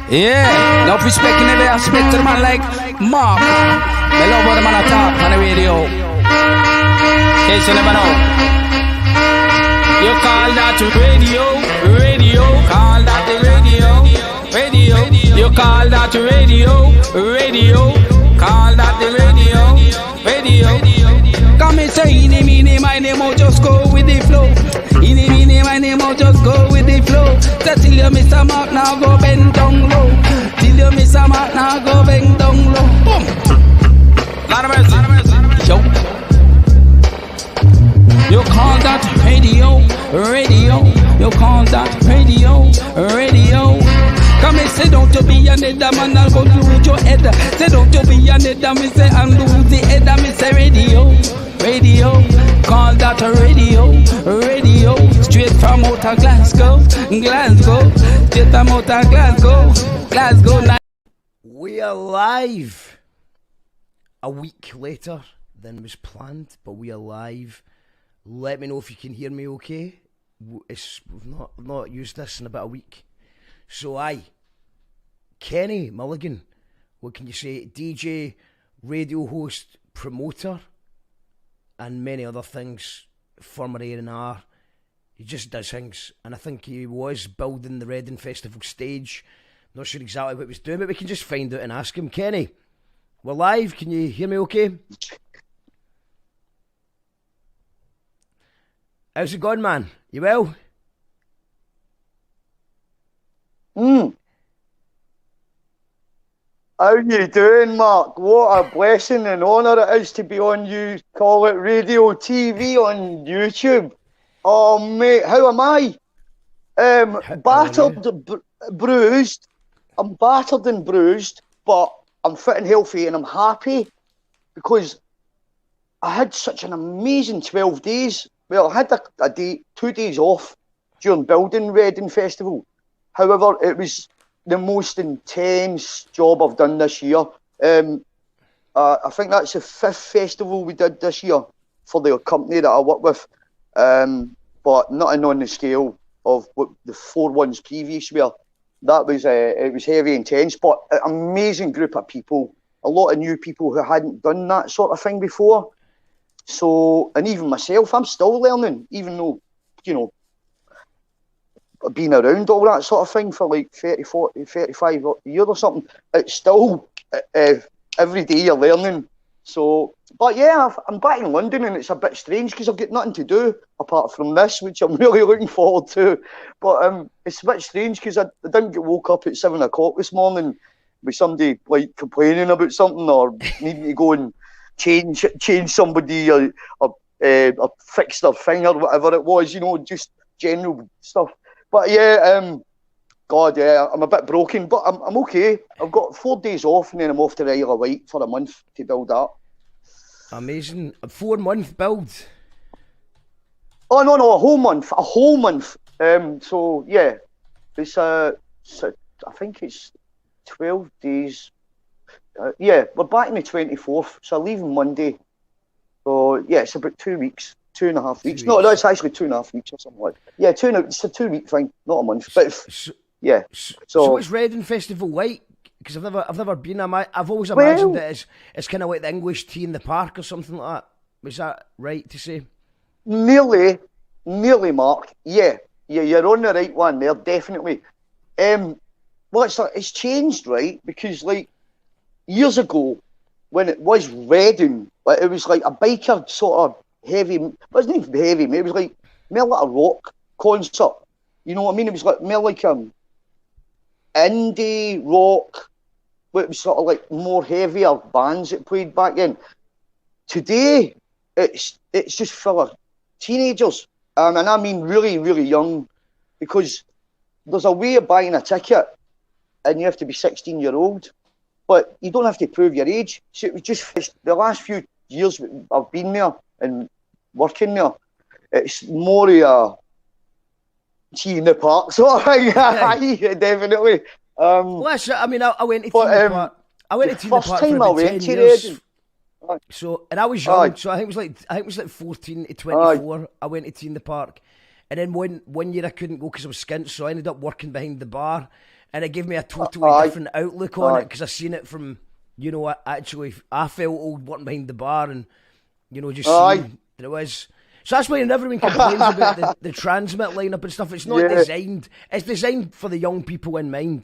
Yeah, enough respect in every aspect to the man like Mark. I love how the man talk on the radio. In case you never know. You call that radio, call that the radio. You call that radio, call that the radio. Come and say, my name, I'll just go with the flow. My name, I'll just go with the flow. So till you miss a mark, now go bend down low. Till you miss a mark, now go bend down low. Boom. Lot of mercy. Yo. You call that radio. You call that radio. Come and say don't you be another man, I'll go lose your head. Say don't you be another me say and lose the head. Me say radio. Call that a radio. Straight from outer Glasgow. Straight from outer Glasgow. We are live. A week later than was planned, but we are live. Let me know if you can hear me okay. We've not used this in about a week. So Kenny Mulligan, what can you say? DJ, radio host, promoter, and many other things. Former A&R. He just does things. And I think he was building the Reading Festival stage. Not sure exactly what he was doing, but we can just find out and ask him. Kenny, we're live. Can you hear me okay? How's it going, man? You well? How you doing, Mark? What a blessing and honour it is to be on you call it radio TV on YouTube. Oh mate, how am I? Battered, bruised. I'm battered and bruised, but I'm fit and healthy and I'm happy because I had such an amazing 12 days. Well, I had a day, 2 days off during building Reading Festival. However, it was the most intense job I've done this year. I think that's the 5th festival we did this year for the company that I work with, but nothing on the scale of what the 4 ones previous were. That was it was heavy, intense, but an amazing group of people. A lot of new people who hadn't done that sort of thing before. So, and even myself, I'm still learning, even though, you know, I've been around all that sort of thing for like 30, 40, 35 years or something. It's still, every day you're learning. So, but yeah, I'm back in London and it's a bit strange because I've got nothing to do apart from this, which I'm really looking forward to. But it's a bit strange because I didn't get woke up at 7 o'clock this morning with somebody like complaining about something or needing to go and change somebody or fix their thing or whatever it was, you know, just general stuff. But yeah, God, yeah, I'm a bit broken, but I'm okay. I've got 4 days off and then I'm off to the Isle of Wight for a month to build up. Amazing. A 4-month build? Oh, no, a whole month. So, yeah, it's, I think it's 12 days. Yeah, we're back on the 24th, so I leave on Monday. So, yeah, it's about 2 weeks. 2.5 weeks. No, it's actually 2.5 weeks or something like that. Yeah, it's a 2 week thing, not a month. But yeah. So what's Reading Festival like? Because I've never been. I've always imagined that it's kind of like the English tea in the park or something like that. Was that right to say? Nearly, Mark. Yeah, you're on the right one there, definitely. Well, it's changed, right? Because like years ago, when it was Reading, it was like a biker sort of heavy, it wasn't even heavy, it was like more like a rock concert, you know what I mean? It was like more like indie rock, but it was sort of like more heavier bands that played back then. Today it's just full of teenagers, and I mean really, really young, because there's a way of buying a ticket and you have to be 16-year-old, but you don't have to prove your age. So it was just the last few years I've been there and working there, it's more a tea in the park sort of thing. Yeah, definitely. Well, I mean, I went to tea in the park. I went to tea in the park for about 10 years. So, and I was young, so I think it was like 14 to 24. I went to tea in the park, And then one year I couldn't go because I was skint, so I ended up working behind the bar, and it gave me a totally different outlook on it because I seen it from, you know, actually I felt old working behind the bar, and you know, just seeing that it was. So that's why everyone complains about the transmit lineup and stuff. It's not designed. It's designed for the young people in mind.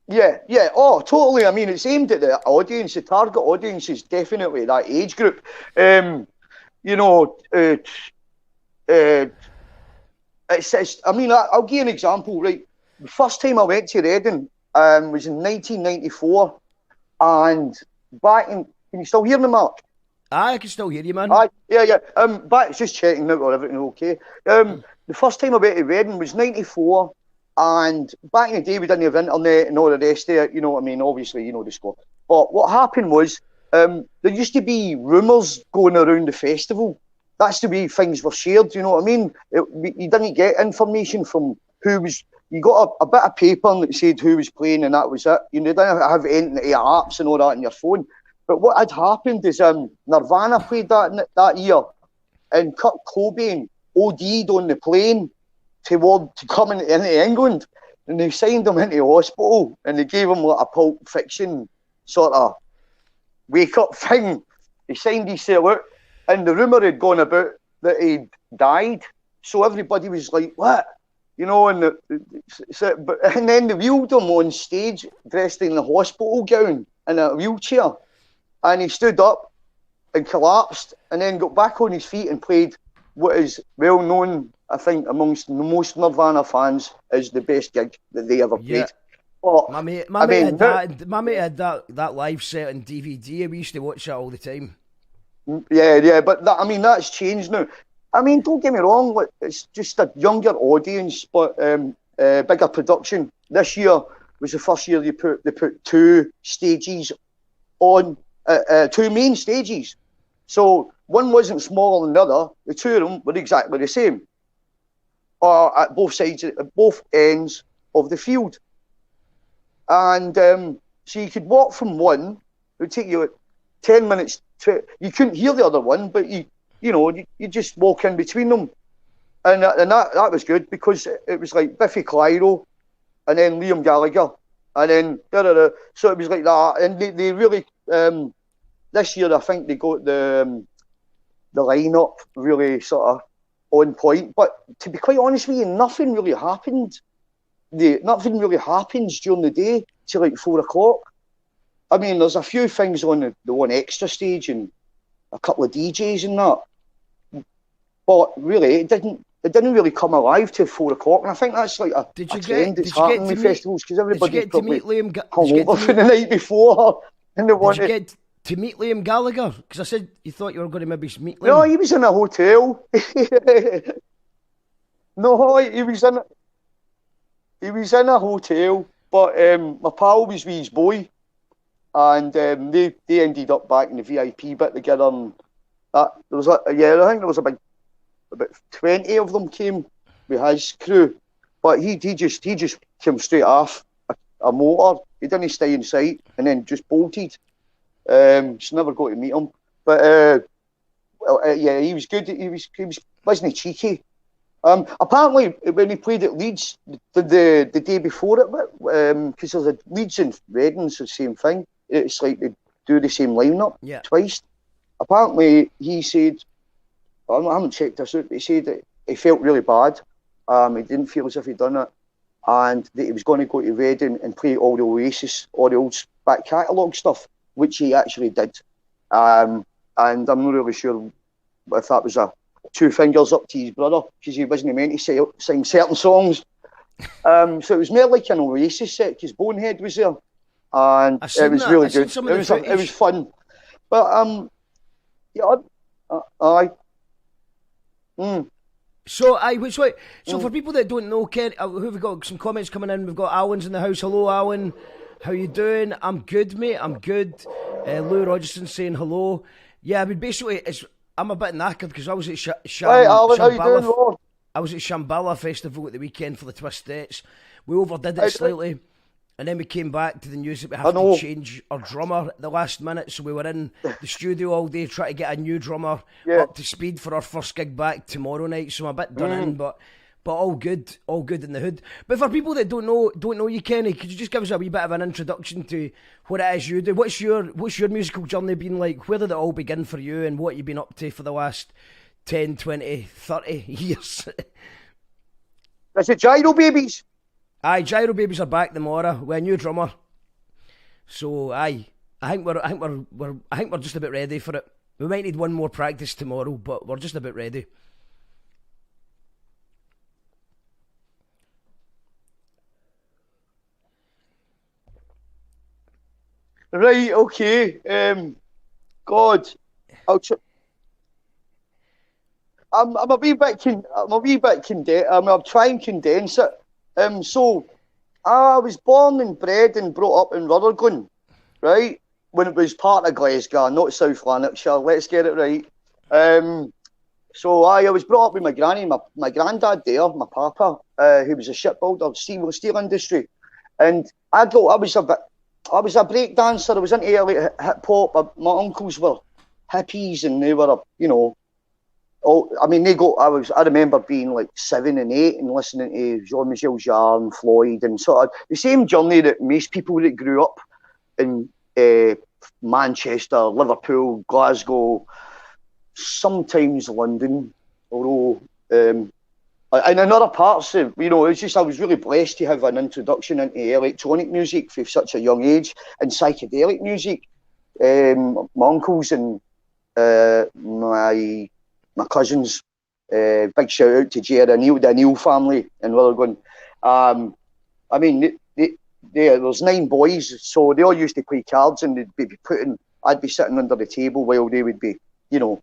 Yeah. Oh, totally. I mean, it's aimed at the audience. The target audience is definitely that age group. You know, it's. I mean, I'll give you an example. Right, the first time I went to Reading was in 1994, and back in. Can you still hear me, Mark? I can still hear you, man. Yeah. Back, just checking out everything okay. The first time I went to Reading was 94, and back in the day we didn't have internet and all the rest of it, you know what I mean? Obviously, you know the score. But what happened was, there used to be rumours going around the festival. That's the way things were shared, you know what I mean? You didn't get information from who was... You got a bit of paper that said who was playing, and that was it. You didn't have any apps and all that on your phone. But what had happened is Nirvana played that year, and Kurt Cobain OD'd on the plane to coming into England, and they signed him into hospital, and they gave him like a Pulp Fiction sort of wake-up thing. He signed his out, and the rumour had gone about that he'd died, so everybody was like, what? You know, and then they wheeled him on stage dressed in a hospital gown in a wheelchair. And he stood up and collapsed and then got back on his feet and played what is well known, I think, amongst most Nirvana fans as the best gig that they ever played. Yeah. But, my mate had that live set on DVD. We used to watch that all the time. Yeah, but that's changed now. I mean, don't get me wrong, it's just a younger audience, but bigger production. This year was the first year they put two stages on. Two main stages, so one wasn't smaller than the other. The two of them were exactly the same, at both sides, at both ends of the field, and so you could walk from one. It would take you 10 minutes. You couldn't hear the other one, but you just walk in between them, and that was good because it was like Biffy Clyro, and then Liam Gallagher, and then so it was like that, and they really. This year, I think they got the lineup really sort of on point. But to be quite honest with you, nothing really happened. Nothing really happens during the day till like 4 o'clock. I mean, there's a few things on the one extra stage and a couple of DJs and that. But really, it didn't really come alive till 4 o'clock, and I think that's like a trend that's happening with festivals because everybody probably hung over for the night before. And did you get to meet Liam Gallagher? Because I said you thought you were going to maybe meet Liam. No, he was in a hotel. No, he was in a hotel. But my pal was with his boy, and they ended up back in the VIP bit together. And I think there was about 20 of them came with his crew, but he just came straight off a motor. He didn't stay in sight and then just bolted. Just never got to meet him. But yeah, he was good. He wasn't cheeky. Apparently, when he played at Leeds the day before it, because there's a Leeds and Reading's the same thing. It's like they do the same lineup twice. Apparently, he said, I haven't checked this out, but he said that he felt really bad. He didn't feel as if he'd done it, and that he was going to go to Reading and play all the Oasis, all the old back catalogue stuff, which he actually did. And I'm not really sure if that was a two fingers up to his brother, because he wasn't meant to sing certain songs. So it was more like an Oasis set, because Bonehead was there, and it was really good. It was fun. But yeah, aye. So which way? So for people that don't know, Ken, who have got some comments coming in? We've got Alan's in the house. Hello, Alan. How you doing? I'm good, mate. I'm good. Lou Rogerson saying hello. Yeah, I mean, basically, I'm a bit knackered because I was at Hey, Alan, how you doing, Lord? I was at Shambhala Festival at the weekend for the Twistettes. We overdid it slightly. And then we came back to the news that we I have know. to change our drummer at the last minute. So we were in the studio all day trying to get a new drummer up to speed for our first gig back tomorrow night. So I'm a bit done in, but all good in the hood. But for people that don't know you, Kenny, could you just give us a wee bit of an introduction to what it is you do? What's your musical journey been like? Where did it all begin for you, and what you've been up to for the last 10, 20, 30 years? Is it Gyro Babies? Aye, Gyro Babies are back tomorrow with a new drummer. So I think we're just about ready for it. We might need one more practice tomorrow, but we're just about ready. Right, okay. God, I'm a wee bit condensed. I'll try and condense it. So I was born and bred and brought up in Rutherglen, right? When it was part of Glasgow, not South Lanarkshire. Let's get it right. So I was brought up with my granny, my granddad there, my papa, who was a shipbuilder, steel industry, and I was a break dancer. I was into hip hop. My uncles were hippies, and they were, I remember being like 7 and 8 and listening to Jean-Michel Jarre and Floyd, and sort of the same journey that most people that grew up in Manchester, Liverpool, Glasgow, sometimes London, although and in other parts of, it's just I was really blessed to have an introduction into electronic music from such a young age, and psychedelic music. My uncles and my cousins, big shout out to Jerry the Neil family in Rutherglen. There was 9 boys, so they all used to play cards, and I'd be sitting under the table while they would be, doing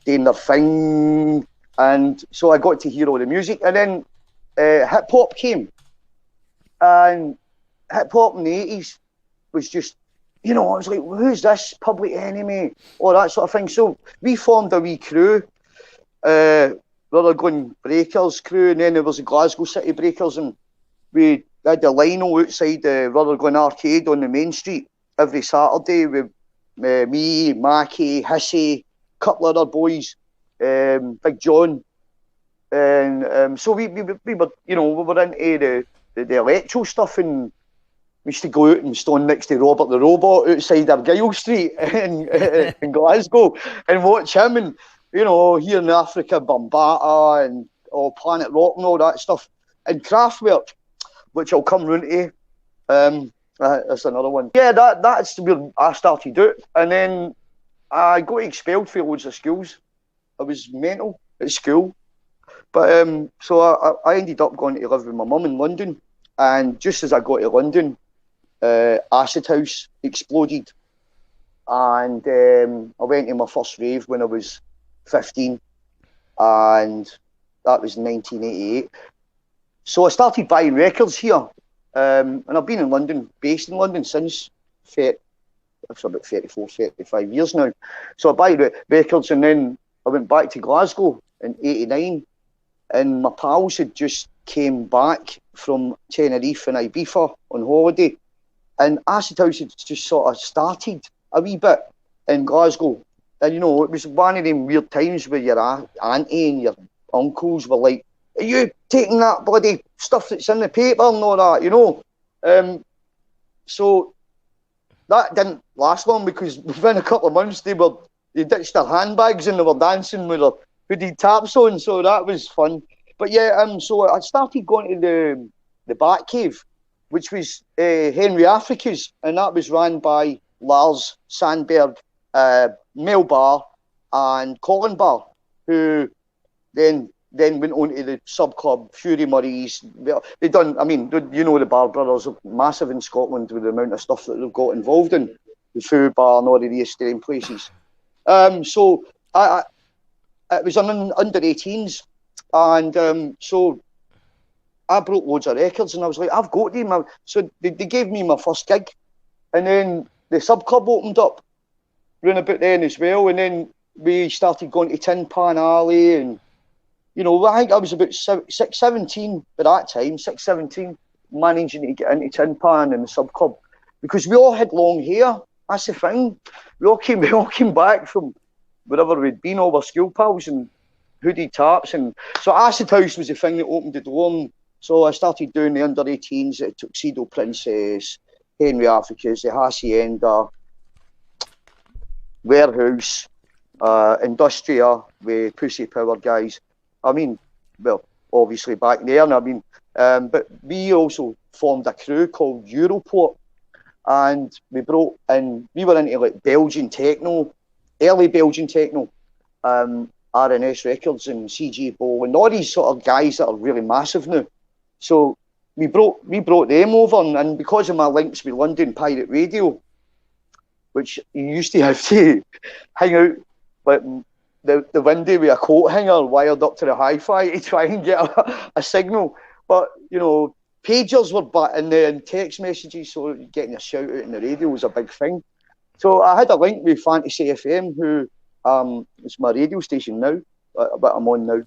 their thing. And so I got to hear all the music, and then hip hop came, and hip hop in the 80s was just, I was like, who's this? Public Enemy, all that sort of thing. So we formed a wee crew, Rutherglen Breakers crew, and then there was the Glasgow City Breakers, and we had the lino outside the Rutherglen Arcade on the main street every Saturday with me, Mackie, Hissy, a couple of other boys. Big John, and so we were into the electro stuff, and we used to go out and stand next to Robert the Robot outside Argyle Street in Glasgow and watch him, and here in Africa, Bambata and Planet Rock and all that stuff, and Kraftwerk, which I'll come round to. That's another one. Yeah, that's where I started out, and then I got expelled for loads of schools. I was mental at school, but so I ended up going to live with my mum in London, and just as I got to London, Acid House exploded, and I went to my first rave when I was 15, and that was 1988. So I started buying records here, and I've been in London, based in London since it's about 34, 35 years now. So I buy records, and then I went back to Glasgow in 89, and my pals had just came back from Tenerife and Ibiza on holiday, and Acid House had just sort of started a wee bit in Glasgow. And it was one of them weird times where your auntie and your uncles were like, are you taking that bloody stuff that's in the paper and all that, So that didn't last long, because within a couple of months they ditched their handbags and they were dancing with their hoodie taps on, so that was fun. But yeah, so I started going to the Batcave, which was Henry Africa's, and that was run by Lars Sandberg, Mel Barr and Colin Barr, who then went on to the sub club Fury Murray's. They done, the Barr brothers are massive in Scotland with the amount of stuff that they've got involved in, the Fury Bar and all of these strange places. So it was under 18s, and so I broke loads of records, and I was like, I've got them. So they gave me my first gig, and then the sub club opened up round about then as well, and then we started going to Tin Pan Alley, and I think I was about 17 by that time, 17, managing to get into Tin Pan and the Sub Club, because we all had long hair. That's the thing. We all came back from wherever we'd been, all our school pals and hoodie tarps, and so Acid House was the thing that opened the door. And so I started doing the under 18s, the Tuxedo Princess, Henry Africa's, the Hacienda, Warehouse, Industria with Pussy Power guys. I mean, well, obviously back there, and I mean, but we also formed a crew called Europort, and we were into like Belgian techno, early Belgian techno, RNS Records and CG Bowl and all these sort of guys that are really massive now. So we brought them over, and because of my links with London Pirate Radio, which you used to have to hang out like the window with a coat hanger wired up to the hi-fi to try and get a signal. But, you know, pagers were back in there and text messages, so getting a shout out in the radio was a big thing. So I had a link with Fantasy FM, who is my radio station now, but I'm on now.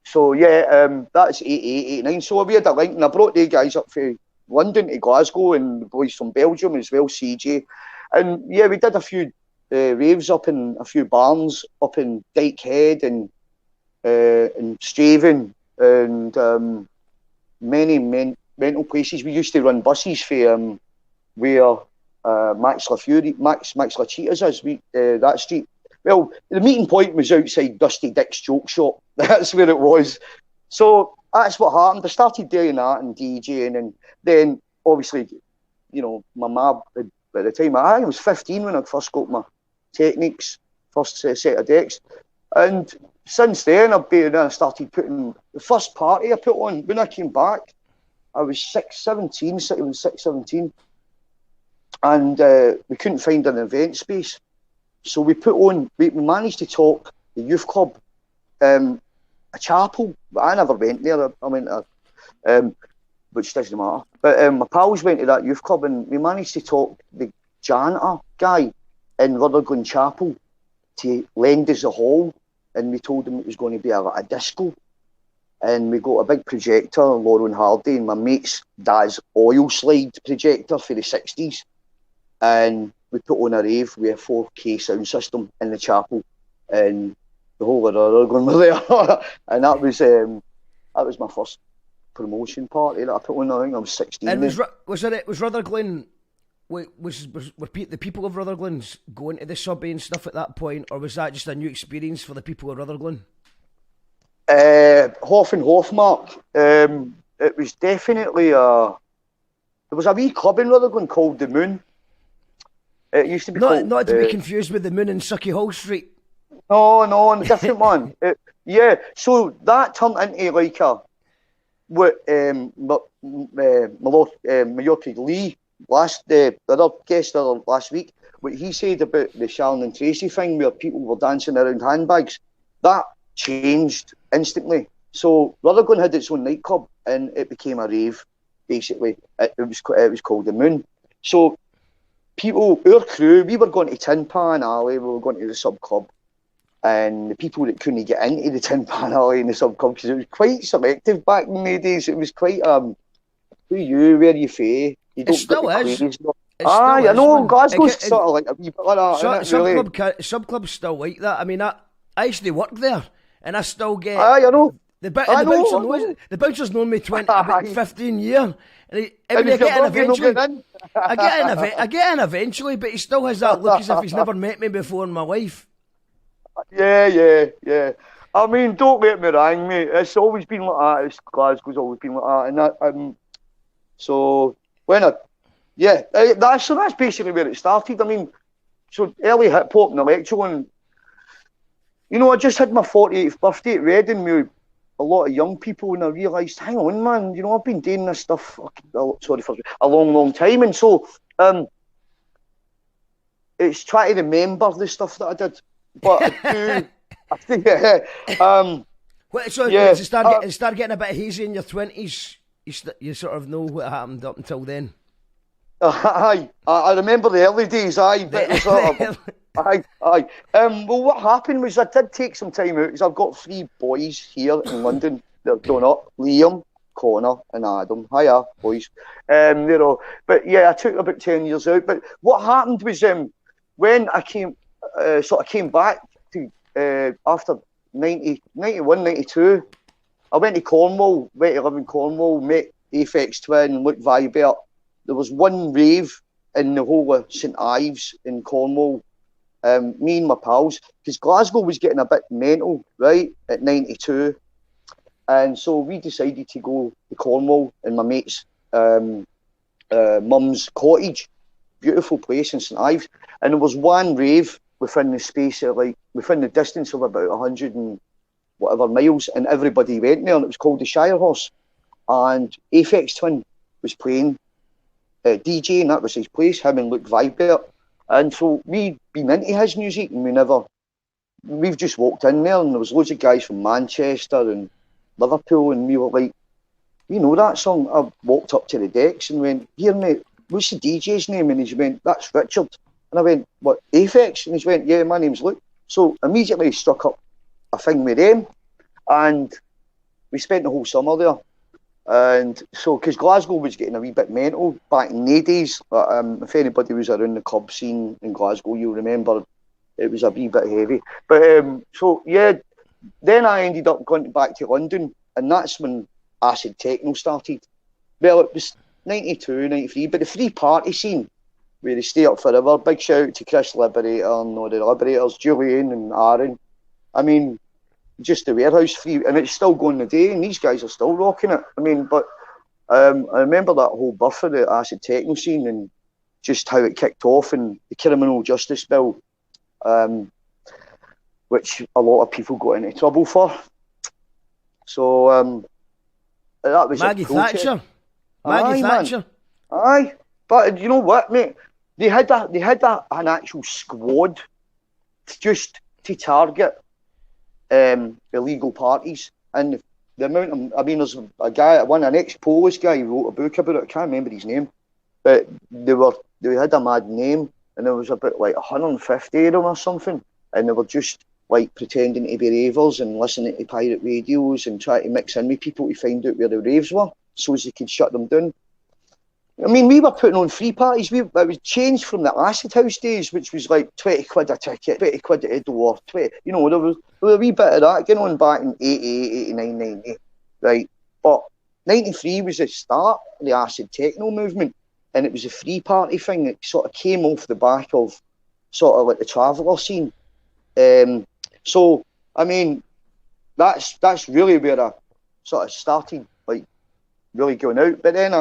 So yeah, that's 88, 89. So we had a link, and I brought the guys up from London to Glasgow, and the boys from Belgium as well, CJ. And yeah, we did a few raves up in a few barns up in Dykehead and Straven and many mental places. We used to run buses for where Max Lacheetah's is, that street. Well, the meeting point was outside Dusty Dick's Joke Shop. That's where it was. So that's what happened. I started doing that and DJing, and then obviously, you know, my mum, by the time I was 15 when I first got my Technics, first set of decks. And since then, I started putting the first party I put on when I came back. I was 17, and we couldn't find an event space. So we managed to talk the youth club, a chapel, but I never went there. I went to, which doesn't matter. But my pals went to that youth club, and we managed to talk the janitor guy in Rutherglen Chapel to lend us a hall, and we told him it was going to be a disco. And we got a big projector, Lauren Hardy, and my mate's dad's oil slide projector for the 60s. And we put on a rave with a 4K sound system in the chapel, and the whole of Rutherglen were there. And that was my first promotion party that I put on. I think I was 16. And was Rutherglen? Were the people of Rutherglen going to the subway and stuff at that point, or was that just a new experience for the people of Rutherglen? Hoff and Hoff, Mark. It was definitely there was a wee club in Rutherglen called The Moon. It used to be not to be confused with The Moon in Sucky Hall Street. No, a different one. Yeah, so that turned into like what Mayorty Lee, the other guest last week, what he said about the Sharon and Tracy thing where people were dancing around handbags, that changed instantly. So Rutherglen had its own nightclub, and it became a rave, basically. It was called The Moon. So people, our crew, we were going to Tin Pan Alley, we were going to the Sub Club, and the people that couldn't get into the Tin Pan Alley and the Sub Club, because it was quite selective back in the days. It was quite, who you, where you fae? It still is. I know, Glasgow's sort of like a wee bit like that. Sub Club's still like that. I mean, I used to work there, and I still get... I know. The bouncer's known me 15 years. And I get in eventually, but he still has that look as if he's never met me before in my life. Yeah. I mean, don't get me wrong, mate. It's always been like that. Glasgow's always been like that. And that, so that's basically where it started. I mean, so early hip hop and electro, and you know, I just had my 48th birthday at Reading with a lot of young people, and I realised, hang on, man, you know, I've been doing this stuff, for a long time, and so it's trying to remember the stuff that I did, but I think, you start getting a bit hazy in your 20s. You sort of know what happened up until then. I remember the early days. Well, what happened was I did take some time out because I've got 3 boys here in London. They're grown up. Liam, Connor and Adam. Hiya, boys. But yeah, I took about 10 years out. But what happened was when I came back to after 91, 92, I went to Cornwall, went to live in Cornwall, met Aphex Twin, Luke Vibert. There was one rave in the whole of St Ives in Cornwall. Me and my pals, because Glasgow was getting a bit mental, right, at 92. And so we decided to go to Cornwall in my mate's mum's cottage. Beautiful place in St Ives. And there was one rave within the space of within the distance of about 100 and whatever miles, and everybody went there, and it was called the Shire Horse. And Aphex Twin was playing DJ, and that was his place, him and Luke Vibert. And so we'd been into his music, and we've just walked in there, and there was loads of guys from Manchester and Liverpool, and we were like, you know that song? I walked up to the decks and went, here mate, what's the DJ's name? And he went, that's Richard. And I went, what, Aphex? And he went, yeah, my name's Luke. So immediately struck up a thing with them, and we spent the whole summer there. And so, because Glasgow was getting a wee bit mental back in the days, if anybody was around the club scene in Glasgow, you'll remember it was a wee bit heavy. But so yeah, then I ended up going back to London, and that's when acid techno started. Well, it was 92, 93, but the free party scene, where they stay up forever. Big shout out to Chris Liberator and all the Liberators, Julian and Aaron. I mean, just the warehouse free, and it's still going today, and these guys are still rocking it. I mean, but I remember that whole birth of the acid techno scene and just how it kicked off, and the Criminal Justice Bill, which a lot of people got into trouble for. So that was Maggie Thatcher. Maggie Thatcher. Aye, but you know what, mate? They had an actual squad to target illegal parties, and the amount of, I mean, there's a guy, an ex-Polish guy who wrote a book about it. I can't remember his name, but they had a mad name, and there was about like 150 of them or something, and they were just like pretending to be ravers and listening to pirate radios and trying to mix in with people to find out where the raves were so as they could shut them down. I mean, we were putting on free parties. It was changed from the acid house days, which was like 20 quid a ticket, 20 quid at a door, 20, you know, there was a wee bit of that going on back in 88, 89, 90, right? But 93 was the start of the acid techno movement, and it was a free party thing that sort of came off the back of sort of like the traveller scene. So, I mean, that's really where I sort of started, like, really going out. But then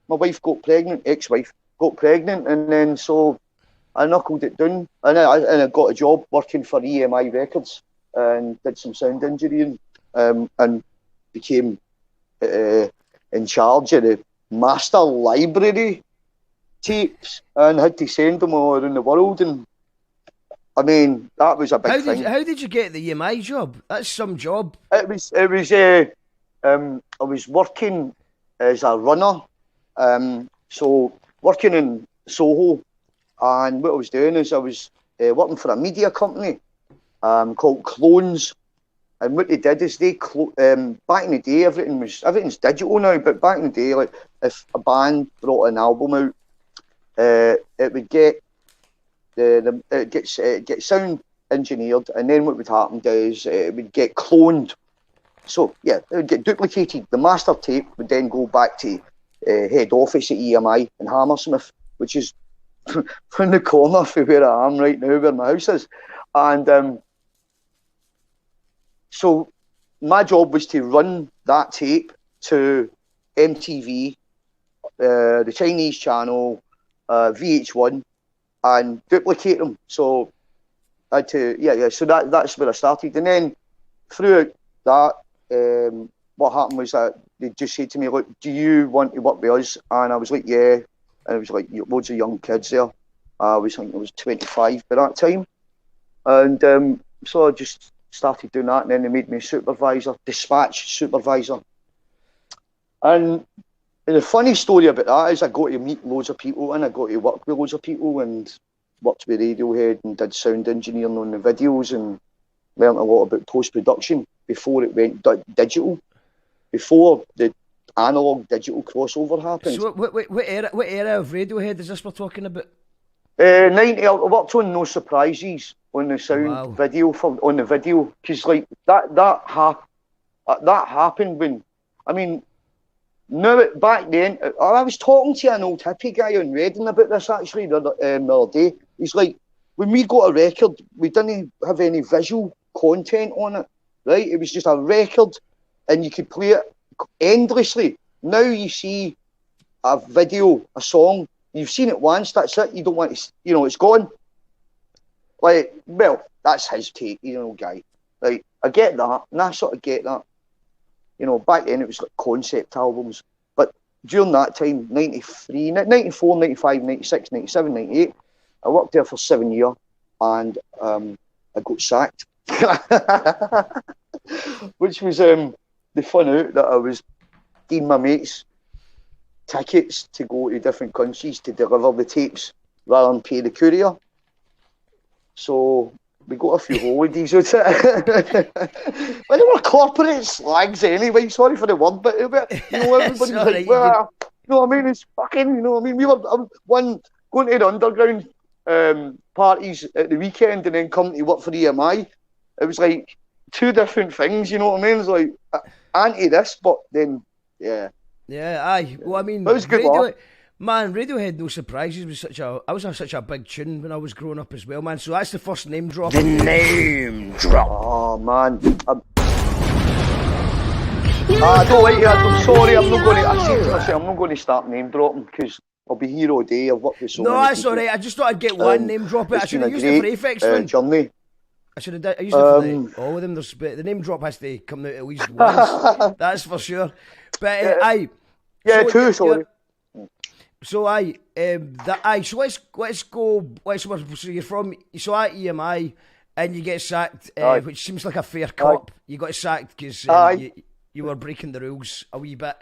my wife got pregnant, ex-wife got pregnant, and then so I knuckled it down, and I got a job working for EMI Records and did some sound engineering, and became in charge of the master library tapes, and had to send them all around the world. And I mean, that was a big thing. How did you get the EMI job? That's some job. It was. I was working as a runner. So working in Soho, and what I was doing is I was working for a media company called Clones, and what they did is they back in the day everything's digital now, but back in the day, like if a band brought an album out, it would get get sound engineered, and then what would happen is it would get cloned. So yeah, it would get duplicated. The master tape would then go back to head office at EMI in Hammersmith, which is from the corner from where I am right now, where my house is. And so my job was to run that tape to MTV, the Chinese channel, VH1, and duplicate them. So I had to, so that's where I started. And then throughout that, what happened was that they just said to me, look, do you want to work with us? And I was like, yeah. And it was like loads of young kids there. I was 25 by that time. And so I just started doing that, and then they made me dispatch supervisor. And the funny story about that is I got to meet loads of people, and I got to work with loads of people, and worked with Radiohead and did sound engineering on the videos, and learned a lot about post-production before it went digital. Before analog digital crossover happened. So what era of Radiohead is this we're talking about? 90. I worked on No Surprises on the sound video on the video, because like that happened when, I mean, back then I was talking to an old hippie guy on Reading about this actually the other day. He's like, when we got a record, we didn't have any visual content on it, right? It was just a record, and you could play it endlessly. Now you see a video, a song. You've seen it once, that's it. You don't want to, it's gone. Like, well, that's his take, guy. Like, I get that, and I sort of get that. Back then it was like concept albums. But during that time, 93, 94, 95, 96, 97, 98, I worked there for 7 years, and I got sacked. Which was, they found out that I was giving my mates tickets to go to different countries to deliver the tapes rather than pay the courier. So we got a few holidays out of it. Well, they were corporate slags anyway, sorry for the word, but everybody was like, well, I mean, it's fucking, I mean, we were one going to the underground parties at the weekend and then come to work for EMI. It was like two different things, you know what I mean? It's like anti this, but then, yeah. Yeah, aye. Well, I mean, that was good. Radiohead No Surprises was such a big tune when I was growing up as well, man. So that's the first name drop. The name drop. Oh man. Don't like it. I'm sorry. I'm not going to start name dropping because I'll be here all day. I've worked with so many that's people. alright. I just thought I'd get one name drop. I should have used it for Aphex one. Journey. I should have used it for all of them. The name drop has to come out at least once. That's for sure. But sorry. So let's go. So you're from at EMI and you get sacked, which seems like a fair cop. You got sacked because you were breaking the rules a wee bit,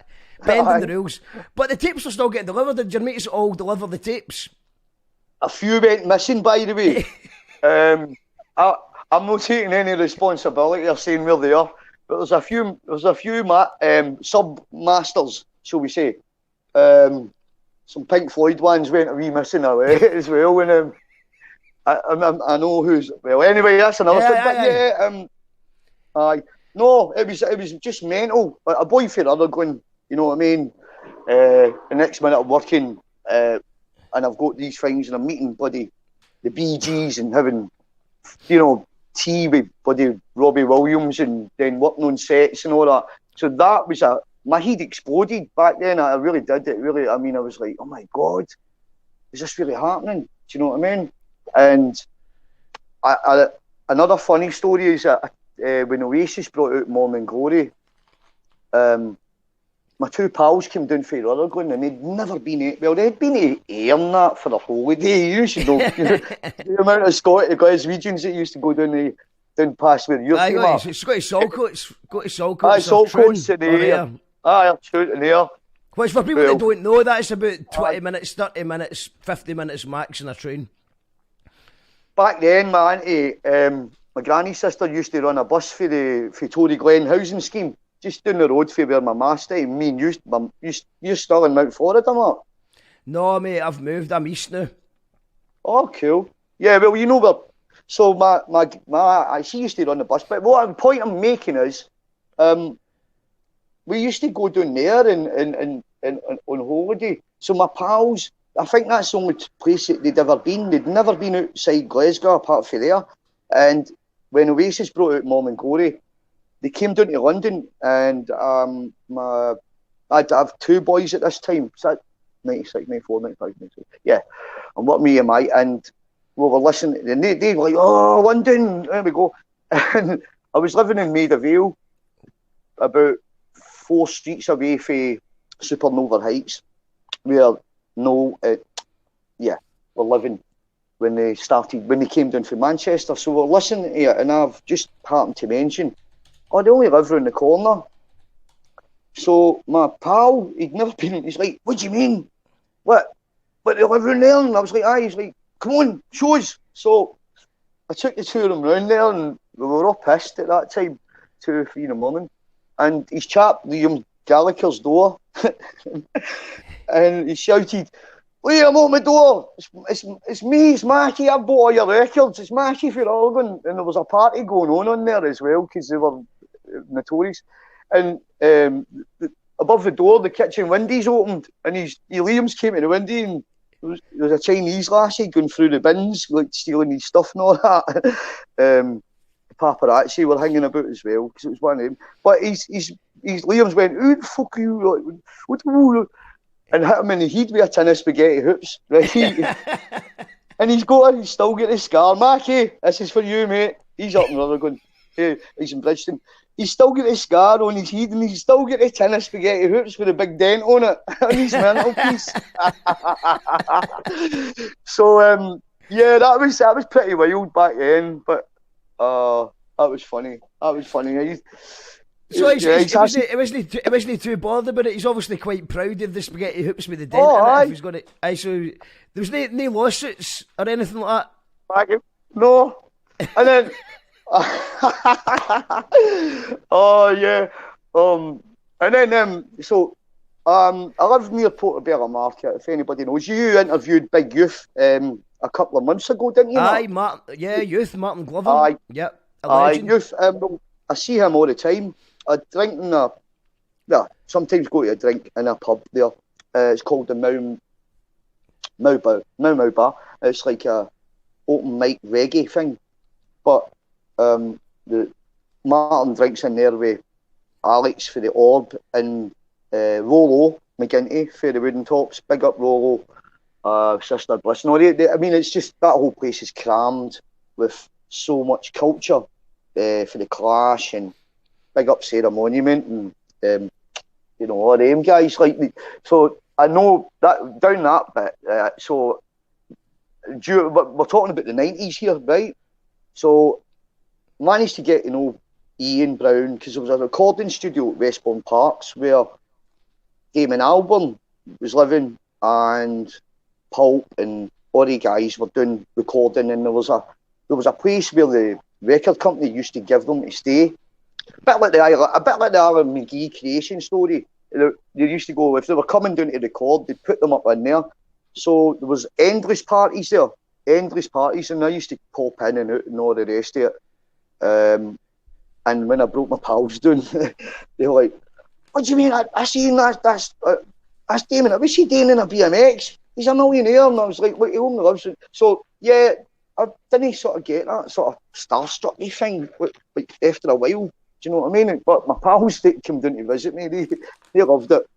bending the rules. But the tapes were still getting delivered. Did your mates all deliver the tapes? A few went missing, by the way. I'm not taking any responsibility of saying where they are, but there's a few sub masters, shall we say. Some Pink Floyd ones went a wee missing away as well, and I know who's. Well, anyway, that's another thing. But no, it was just mental. A boy for the other going, you know what I mean? The next minute I'm working, and I've got these things, and I'm meeting the Bee Gees and having, tea with Robbie Williams, and then working on sets and all that. So that was my head exploded back then. I really did. It really, I mean, I was like, oh my God, is this really happening? Do you know what I mean? And another funny story is that when Oasis brought out Morning Glory, my two pals came down from Rutherglen and they'd never been they'd been to Ayr that for a holiday. You should know the amount of Glaswegians that used to go down past where you're from. It's got to Saltcoats. Saltcoats in Ayr. Aye, shoot in Ayr. Which for people that don't know, that's about 20 minutes, 30 minutes, 50 minutes max in a train. Back then, my auntie, my granny's sister used to run a bus for Tory Glen housing scheme, just down the road from where my ma stayed. Me and you're still in Mount Florida, Mark? No, mate, I've moved. I'm east now. Oh, cool. Yeah, well, you know where. So she used to run the bus. But what point I'm making is, we used to go down there and on holiday. So my pals, I think that's the only place that they'd ever been. They'd never been outside Glasgow apart from there. And when Oasis brought out Morning Glory, they came down to London, and I'd have two boys at this time. So 96, 94, 95, 96. Yeah, and what me and my, and we were listening, and they were like, oh, London, there we go. And I was living in Maida Vale, about 4 streets away from Supernova Heights, where we're living when they came down from Manchester. So we're listening to it, and I've just happened to mention, they only live round the corner. So my pal, he'd never been, he's like, what do you mean? What? But they live round there? And I was like, aye. He's like, come on, show us. So I took the two of them round there, and we were all pissed at that time, 2 or 3 in the morning. And his chap, Gallagher's door, and he shouted, Liam, open the door. It's me, it's Mackie. I've bought all your records. It's Mackie for Mulligan. And there was a party going on there as well because they were notorious. And above the door, the kitchen windows opened, and Liam's came to the window, and there was a Chinese lassie going through the bins, like stealing his stuff and all that. The paparazzi were hanging about as well because it was one of them. But Liam's went, who the fuck are you? What the and hit him in the head with a tin of spaghetti hoops, right? And he's still got the scar. Mackie, this is for you, mate. He's up in Rutherglen. He's in Bridgeton. He's still got the scar on his head, and he's still got the tin of spaghetti hoops with a big dent on it on his mantelpiece. So yeah, that was pretty wild back then, but that was funny. So it wasn't too bothered about it. He's obviously quite proud of the spaghetti hoops with the dent in it. If he's got it, so there was no lawsuits or anything like that. No, and then oh yeah, and then so I live near Portobello Market. If anybody knows, you interviewed Big Youth a couple of months ago, didn't you? Aye, Youth, Martin Glover. Aye, yep, Youth. I see him all the time. I drink sometimes go to a drink in a pub there. It's called the Mau Bar. It's like a open mic reggae thing. But the Martin drinks in there with Alex for the Orb and Rolo McGinty for the Wooden Tops. Big up Rolo, Sister Bliss. No, I mean, it's just that whole place is crammed with so much culture for the Clash, and big up Sarah Monument, and you know, all them guys like me. So I know that down that bit. So we're talking about the 90s here, right? So managed to get to know Ian Brown because there was a recording studio at Westbourne Parks where Damon Albarn was living, and Pulp and all the guys were doing recording, and there was a place where the record company used to give them to stay. A bit like the Alan McGee creation story. They used to go, if they were coming down to record, they'd put them up in there. So there was endless parties there, and I used to pop in and out and all the rest of it. And when I broke my pals down, they were like, "What do you mean? I seen that's Damon. What's he doing in a BMX? He's a millionaire." And I was like, "Look, he only lives." So yeah, I didn't sort of get that sort of starstrucky thing like after a while. Do you know what I mean? But my pals that came down to visit me, they loved it.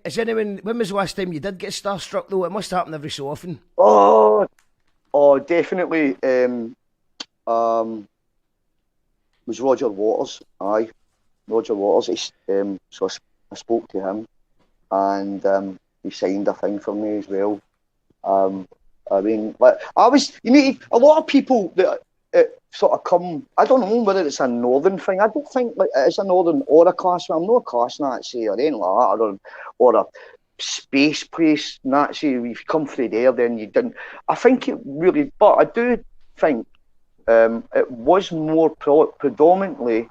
Is anyone? When was the last time you did get starstruck though? It must happen every so often. Oh, definitely. Was Roger Waters? Aye, Roger Waters. So I spoke to him, and he signed a thing for me as well. I mean, like a lot of people that sort of come. I don't know whether it's a northern thing. I don't think like it's a northern or a class. I'm not a class Nazi or anything like that, or a space place Nazi. If you come through there, then you didn't. I think it really, but I do think it was more predominantly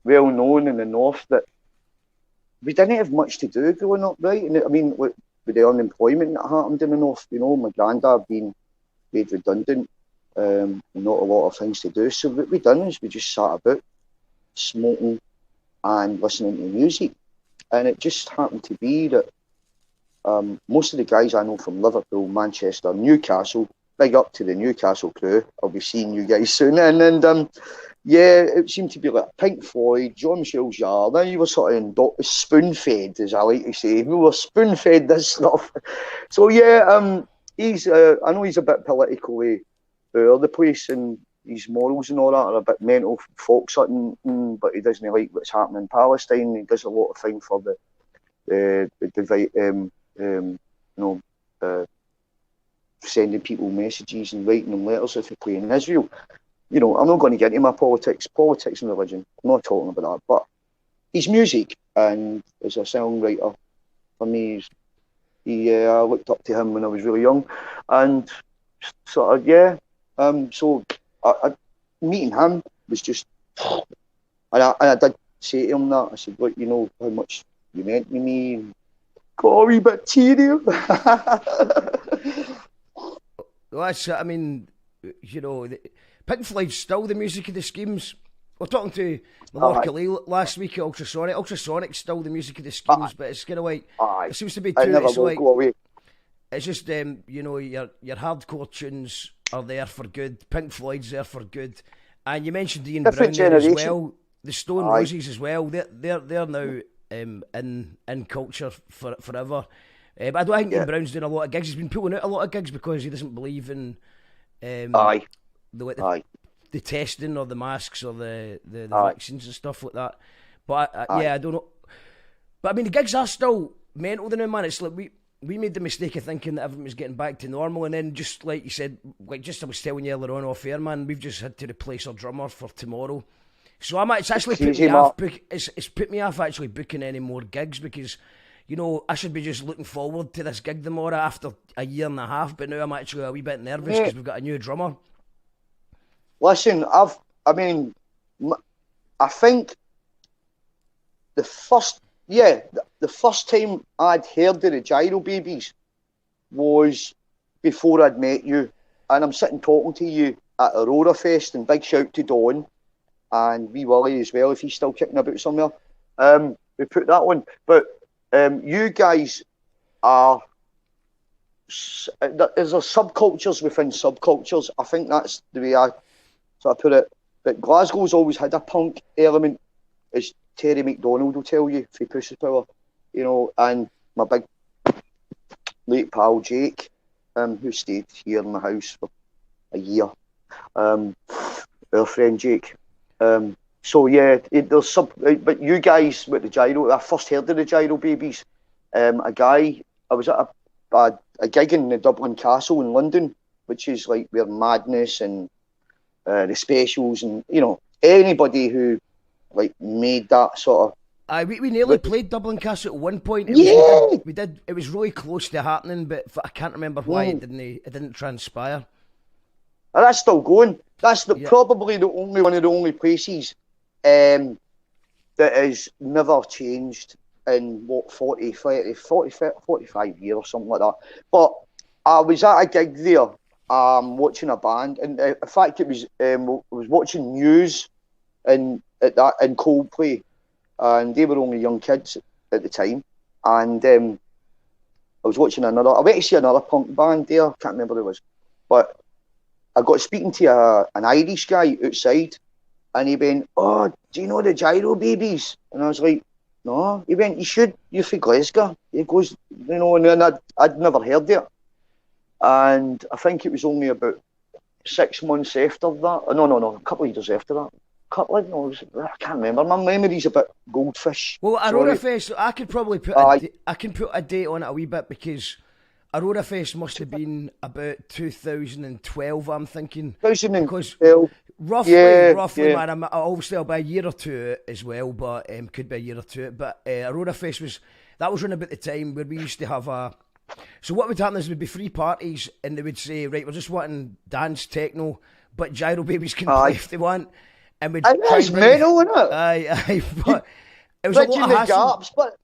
well known in the north that we didn't have much to do growing up, right? And I mean, with the unemployment that happened in the north, you know, my granddad being made redundant, not a lot of things to do. So what we done is we just sat about smoking and listening to music, and it just happened to be that most of the guys I know from Liverpool, Manchester, Newcastle, big up to the Newcastle crew. I'll be seeing you guys soon, and yeah, it seemed to be like Pink Floyd, Jean-Michel Jarre. Now you were sort of spoon-fed, as I like to say. We were spoon-fed this stuff. So yeah, he's I know he's a bit politically all the place, and his morals and all that are a bit mental, fox-hunting, but he doesn't like what's happening in Palestine. He does a lot of things for sending people messages and writing them letters if they play in Israel. You know, I'm not going to get into my politics and religion. I'm not talking about that. But his music, and as a songwriter, for me, I looked up to him when I was really young, and sort of so I meeting him was just, and I did say to him that. I said, look, you know how much you meant to me. And got a wee bit teary. Well, that's, I mean, you know, Pink Floyd's still the music of the Schemes. We're talking to Malorca Lee last week at Ultrasonic. Ultrasonic's still the music of the Schemes, but it's kind of like, it seems to be two, it's like, go away. It's just, you know, your hardcore tunes are there for good. Pink Floyd's there for good. And you mentioned Ian Brown there as well. The Stone Roses as well. They're now in culture forever. But I don't think Ian Brown's doing a lot of gigs. He's been pulling out a lot of gigs because he doesn't believe in the testing or the masks or the vaccines and stuff like that. But I don't know. But I mean, the gigs are still mental now, man. It's like we made the mistake of thinking that everything was getting back to normal, and then just like you said, like just I was telling you earlier on off air, man, we've just had to replace our drummer for tomorrow. So it's actually put me off. It's put me off actually booking any more gigs because, you know, I should be just looking forward to this gig tomorrow after a year and a half, but now I'm actually a wee bit nervous because we've got a new drummer. Listen, I think the first time I'd heard of the Gyro Babies was before I'd met you, and I'm sitting talking to you at Aurora Fest, and big shout to Dawn and wee Willie as well if he's still kicking about somewhere. We put that one, but you guys are, there's a subcultures within subcultures. I think that's the way I put it. But Glasgow's always had a punk element, as Terry McDonald will tell you, for Pussy Power, you know, and my big late pal Jake, who stayed here in the house for a year, our friend Jake. So yeah, there's but you guys with the Gyro, I first heard of the Gyro Babies. I was at a gig in the Dublin Castle in London, which is like where Madness and the Specials and, you know, anybody who like made that sort of. We nearly played Dublin Castle at one point. We did. It was really close to happening, but I can't remember why it didn't transpire. And that's still going. That's probably one of the only places that has never changed in 45 years or something like that. But I was at a gig there, watching a band, and in fact it was I was watching Muse in Coldplay, and they were only young kids at the time, and I was watching I went to see another punk band there. I can't remember who it was, but I got speaking to an Irish guy outside, and he went, "Oh, do you know the Gyro Babies?" And I was like, "No." He went, "You should. You're from Glasgow." He goes, "You know," and then I'd never heard it, and I think it was only about 6 months after that. No, a couple of years after that. I can't remember. My memory's a bit goldfish. Well, Aurora Fest, I could probably put a date on it a wee bit, because Aurora Fest must have been about 2012, I'm thinking. 2012. Roughly, man. Obviously, I'll be a year or two as well, but could be a year or two. But Aurora Fest was around about the time where we used to have a. So what would happen is there'd be 3 parties, and they would say, right, we're just wanting dance, techno, but Gyro Babies can play if they want. And we'd try it's mental, isn't it? Aye, but it was a lot of hassle. Gaps, but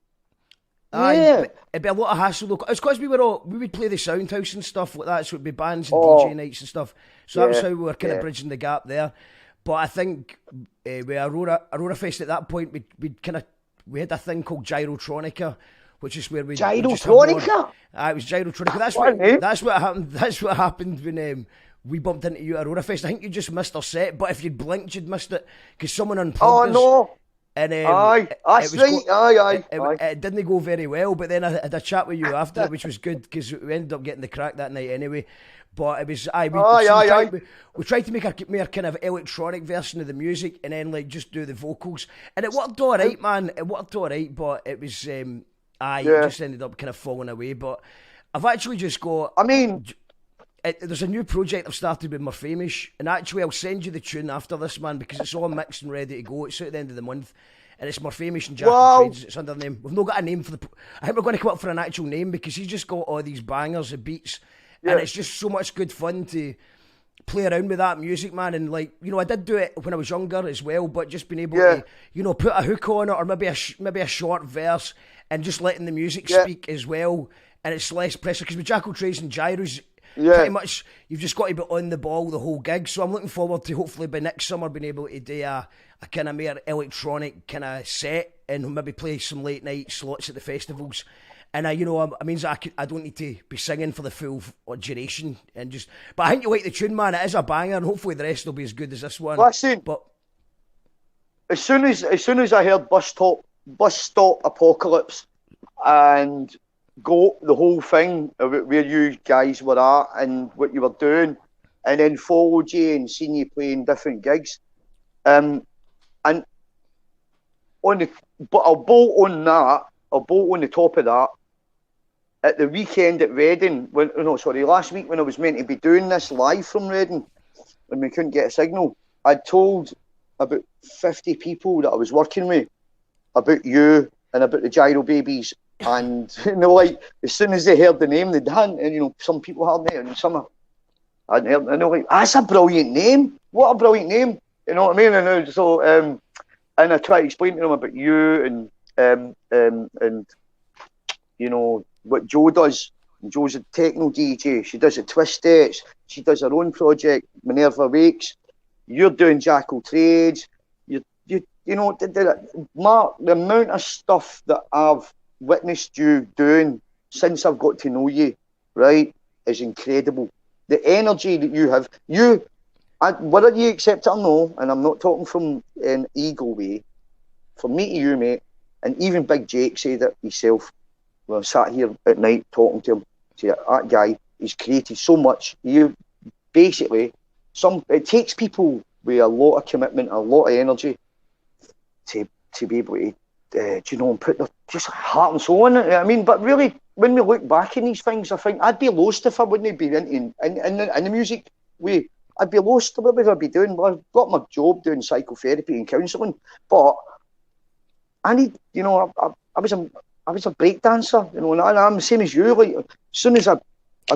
it'd be a lot of hassle though. It's because we would play the sound house and stuff like that, so it'd be bands and DJ nights and stuff. So that was how we were kind of bridging the gap there. But I think with Aurora Fest at that point, we had a thing called Gyrotronica, which is where we Gyrotronica. It was Gyrotronica. That's what happened. That's what happened when we bumped into you at Aurora Fest. I think you just missed our set, but if you'd blinked, you'd missed it because someone unplugged us. No. And it didn't go very well, but then I had a chat with you after it, which was good because we ended up getting the crack that night anyway. But it was we tried to make a more kind of electronic version of the music, and then like just do the vocals, and it worked all right, man. It worked all right, but it was it just ended up kind of falling away. But I've actually just got. There's a new project I've started with Morphamish, and actually I'll send you the tune after this, man, because it's all mixed and ready to go. It's out at the end of the month, and it's Morphamish and Jack and Trades. It's under the name. We've not got a name for I think we're going to come up for an actual name, because he's just got all these bangers of beats, and it's just so much good fun to play around with that music, man, and like, you know, I did do it when I was younger as well, but just being able to, you know, put a hook on it, or maybe a short verse, and just letting the music speak as well, and it's less pressure, because with Jackal Trays and Gyros, pretty much you've just got to be on the ball the whole gig. So I'm looking forward to hopefully by next summer being able to do a kind of more electronic kind of set, and maybe play some late night slots at the festivals. And you know, it means I don't need to be singing for the full duration, and just. But I think you like the tune, man. It is a banger, and hopefully the rest will be as good as this one. Listen, but as soon as I heard Bus Stop Apocalypse and Go, the whole thing about where you guys were at and what you were doing, and then followed you and seen you playing different gigs, and I'll bolt on the top of that. At the weekend at Reading, last week when I was meant to be doing this live from Reading, when we couldn't get a signal, I'd told about 50 people that I was working with about you and about the Gyro Babies, and like as soon as they heard the name, they hadn't, and some people hadn't heard, and some hadn't heard, and they're like, "That's a brilliant name! What a brilliant name!" You know what I mean? And so, and I try to explain to them about you and what Joe does. Joe's a techno DJ. She does a Twistettes. She does her own project, Minerva Wakes. You're doing Jackal Trades. Mark, the amount of stuff that I've witnessed you doing since I've got to know you, right, is incredible. The energy that you have, whether you accept it or no, and I'm not talking from an ego way, from me to you, mate, and even Big Jake said it himself. When I sat here at night talking to him, say, that guy, he's created so much. It takes people with a lot of commitment, a lot of energy to be able to, and put their just heart and soul in it. I mean, but really, when we look back in these things, I think I'd be lost if I wouldn't be in the music way. I'd be lost. What would I be doing? Well, I've got my job doing psychotherapy and counselling, but I need, I was a break dancer, and I'm the same as you. Like, as soon as I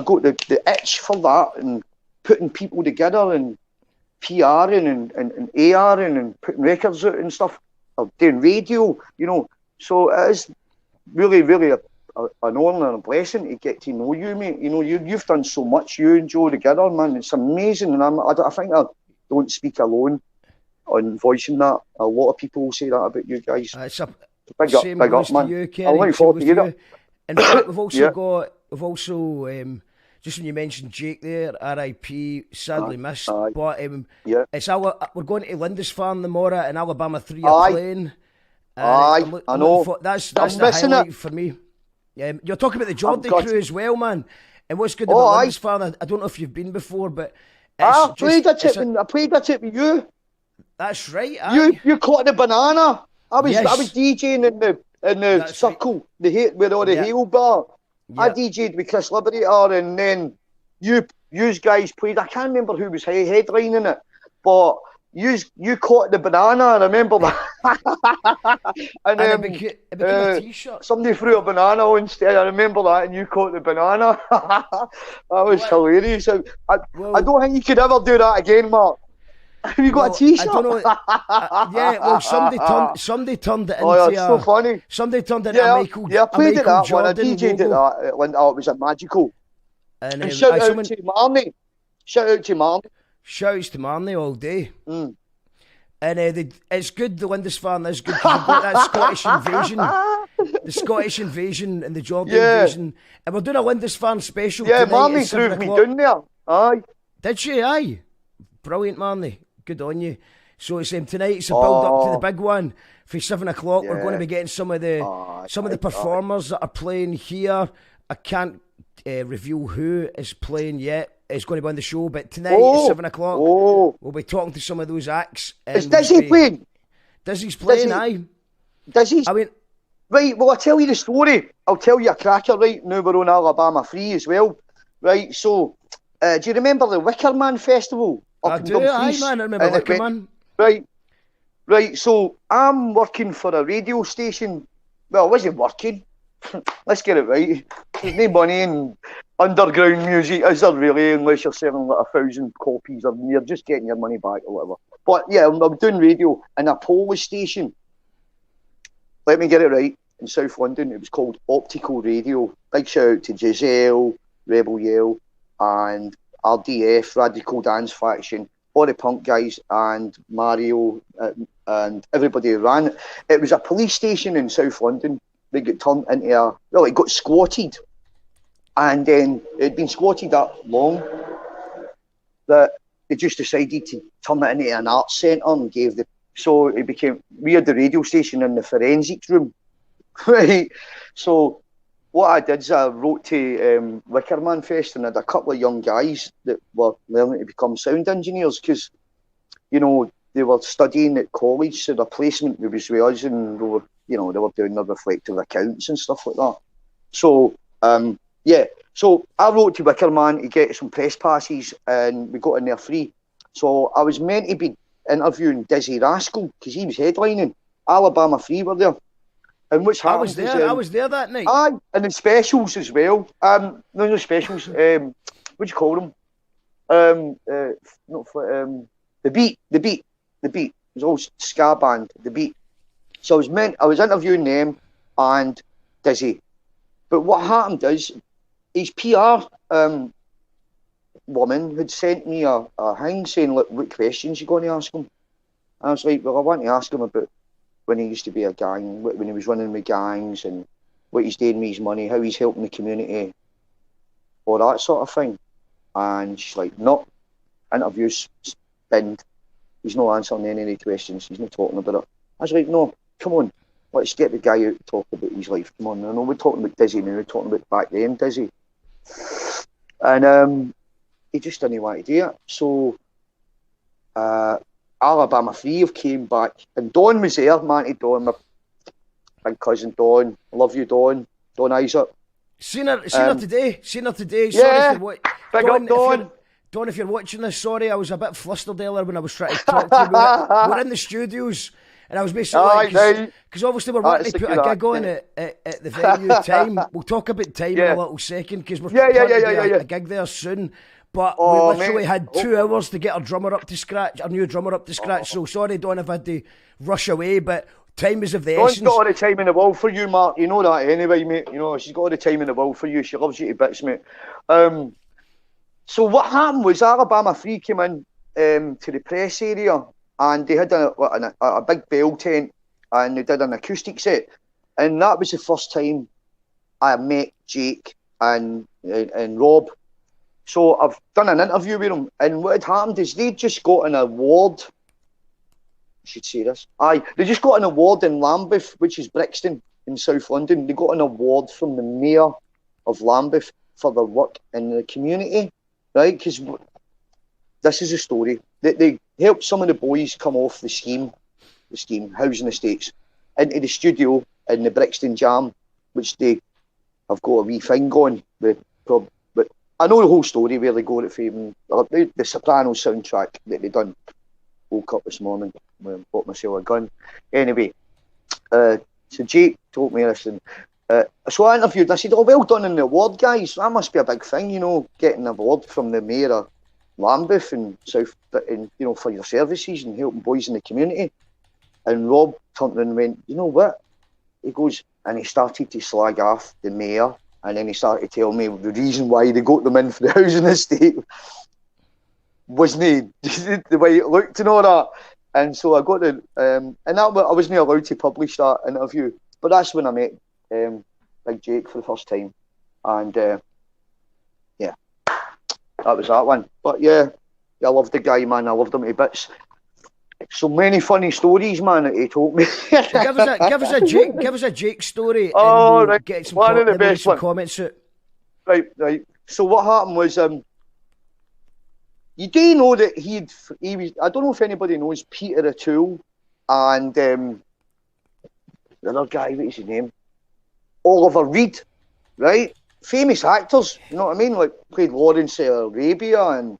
got the itch for that, and putting people together, and PRing and ARing and putting records out and stuff, or doing radio, so it is really, really an honour and a blessing to get to know you, mate. You've done so much, you and Joe together, man. It's amazing, and I think I don't speak alone on voicing that. A lot of people will say that about you guys. Big up, man. You, I'm looking forward to you. In fact, we've also just when you mentioned Jake there, R.I.P. Sadly missed. But we're going to Lindisfarne tomorrow, in Alabama 3 are playing. I know. That's the highlight for me. You're talking about the Geordie crew as well, man. And what's good about Lindisfarne, I don't know if you've been before, but I played a tip with you. That's right. You caught the banana. I was DJing in the circle, where all the Hale bar. Yep. I DJ'd with Chris Liberator, and then you guys played. I can't remember who was headlining it, but you caught the banana. I remember that. and it became a t-shirt. Somebody threw a banana on stage. I remember that, and you caught the banana. That was hilarious. I don't think you could ever do that again, Mark. Have you got a t-shirt? I don't know. Somebody turned it into. Oh, yeah, it's so funny. Somebody turned it into a Michael. Yeah, I played it that one. I DJ'd it that. It was a magical. And shout out to Marnie. Shout out to Marnie all day. Mm. And it's good. The Lindisfarne is good. You've got that Scottish invasion, the Scottish invasion and the Geordie invasion, and we're doing a Lindisfarne special. Yeah, tonight Marnie drove me down there. Aye. Did she? Aye. Brilliant, Marnie. Good on you. So it's tonight. It's a build up to the big one for 7 o'clock. We're going to be getting some of the performers that are playing here. I can't reveal who is playing yet. It's going to be on the show, but tonight at 7 o'clock, we'll be talking to some of those acts. Is Dizzy playing? Dizzy's playing, aye. Dizzy's? Right, well, I'll tell you the story. I'll tell you a cracker, right? Now we're on Alabama 3 as well. Right, so, do you remember the Wicker Man Festival? I do, aye, man. I remember Wicker Man. Right, so I'm working for a radio station. Well, I wasn't working. let's get it right. There's no money in underground music, is there really, unless you're selling like 1,000 copies and you're just getting your money back or whatever. But yeah, I'm doing radio in a Polish station. Let me get it right. In South London, it was called Optical Radio. Big shout out to Giselle, Rebel Yell, and RDF, Radical Dance Faction, all the punk guys, and Mario, and everybody who ran it. It was a police station in South London. They got turned into it got squatted. And then it had been squatted that long that they just decided to turn it into an arts centre and so it became, we had the radio station in the forensics room, right? So what I did is I wrote to Wickerman Fest and had a couple of young guys that were learning to become sound engineers because, you know, they were studying at college, so their placement was with us and they were, you know, they were doing their reflective accounts and stuff like that. So, so I wrote to Wickerman to get some press passes and we got in there free. So I was meant to be interviewing Dizzy Rascal because he was headlining. Alabama Free were there. And which I was there. I was there that night. Aye, and the specials as well. No specials. What do you call them? The Beat. It was all ska band. The Beat. So I was interviewing them and Dizzy. But what happened is his PR woman had sent me a thing saying, look, what questions you going to ask him? And I was like, well, I want to ask him about when he used to be a gang, when he was running with gangs and what he's doing with his money, how he's helping the community, all that sort of thing. And she's like, no, interviews binned. He's not answering any of the questions. He's not talking about it. I was like, no, come on. Let's get the guy out to talk about his life. Come on. I know we're talking about Dizzy now. We're talking about back then Dizzy. And he just didn't want to do it. So Alabama Free have came back. And Don was there, Manty Don, my big cousin Don. I love you, Don. Don Isaac. Seen her today. Yeah, sorry big up Don. Don, if you're watching this, sorry, I was a bit flustered earlier when I was trying to talk to you. We're in the studios, and I was basically because obviously we're wanting to put a gig on at the venue time. We'll talk about time in a little second because we're planning to do a gig there soon. But we literally had 2 hours to get our new drummer up to scratch. So sorry, Don, if I had to rush away, but time is of the essence. Dawn's got all the time in the world for you, Mark. You know that anyway, mate. You know, she's got all the time in the world for you. She loves you to bits, mate. So what happened was Alabama Free came in to the press area and they had a big bell tent and they did an acoustic set. And that was the first time I met Jake and Rob. So I've done an interview with them, and what had happened is they'd just got an award. I should say this. They just got an award in Lambeth, which is Brixton in South London. They got an award from the mayor of Lambeth for their work in the community, right? Because this is a story. They helped some of the boys come off the scheme, housing estates, into the studio in the Brixton Jam, which they have got a wee thing going with. But I know the whole story where they got it from the Sopranos soundtrack that they done. Woke up this morning, bought myself a gun. Anyway, so Jake told me this, and so I interviewed. I said, "Oh, well done in the award, guys. That must be a big thing, you know, getting an award from the mayor of Lambeth and South, and you know, for your services and helping boys in the community." And Rob turned around and went, "You know what?" He goes, and he started to slag off the mayor, and then he started to tell me the reason why they got them in for the housing estate wasn't the way it looked and all that. And so I got the and that I wasn't allowed to publish that interview, but that's when I met Big Jake for the first time, and yeah, that was that one. But yeah, I loved the guy, man. I loved him to bits. So many funny stories, man, that he told me. give us a Jake story. Oh, and we'll right. Get some One of the best ones. Comments out. Right. So what happened was, you do know that he was. I don't know if anybody knows Peter O'Toole and the other guy. What is his name? Oliver Reed, right? Famous actors. You know what I mean? Like played Lawrence Arabia and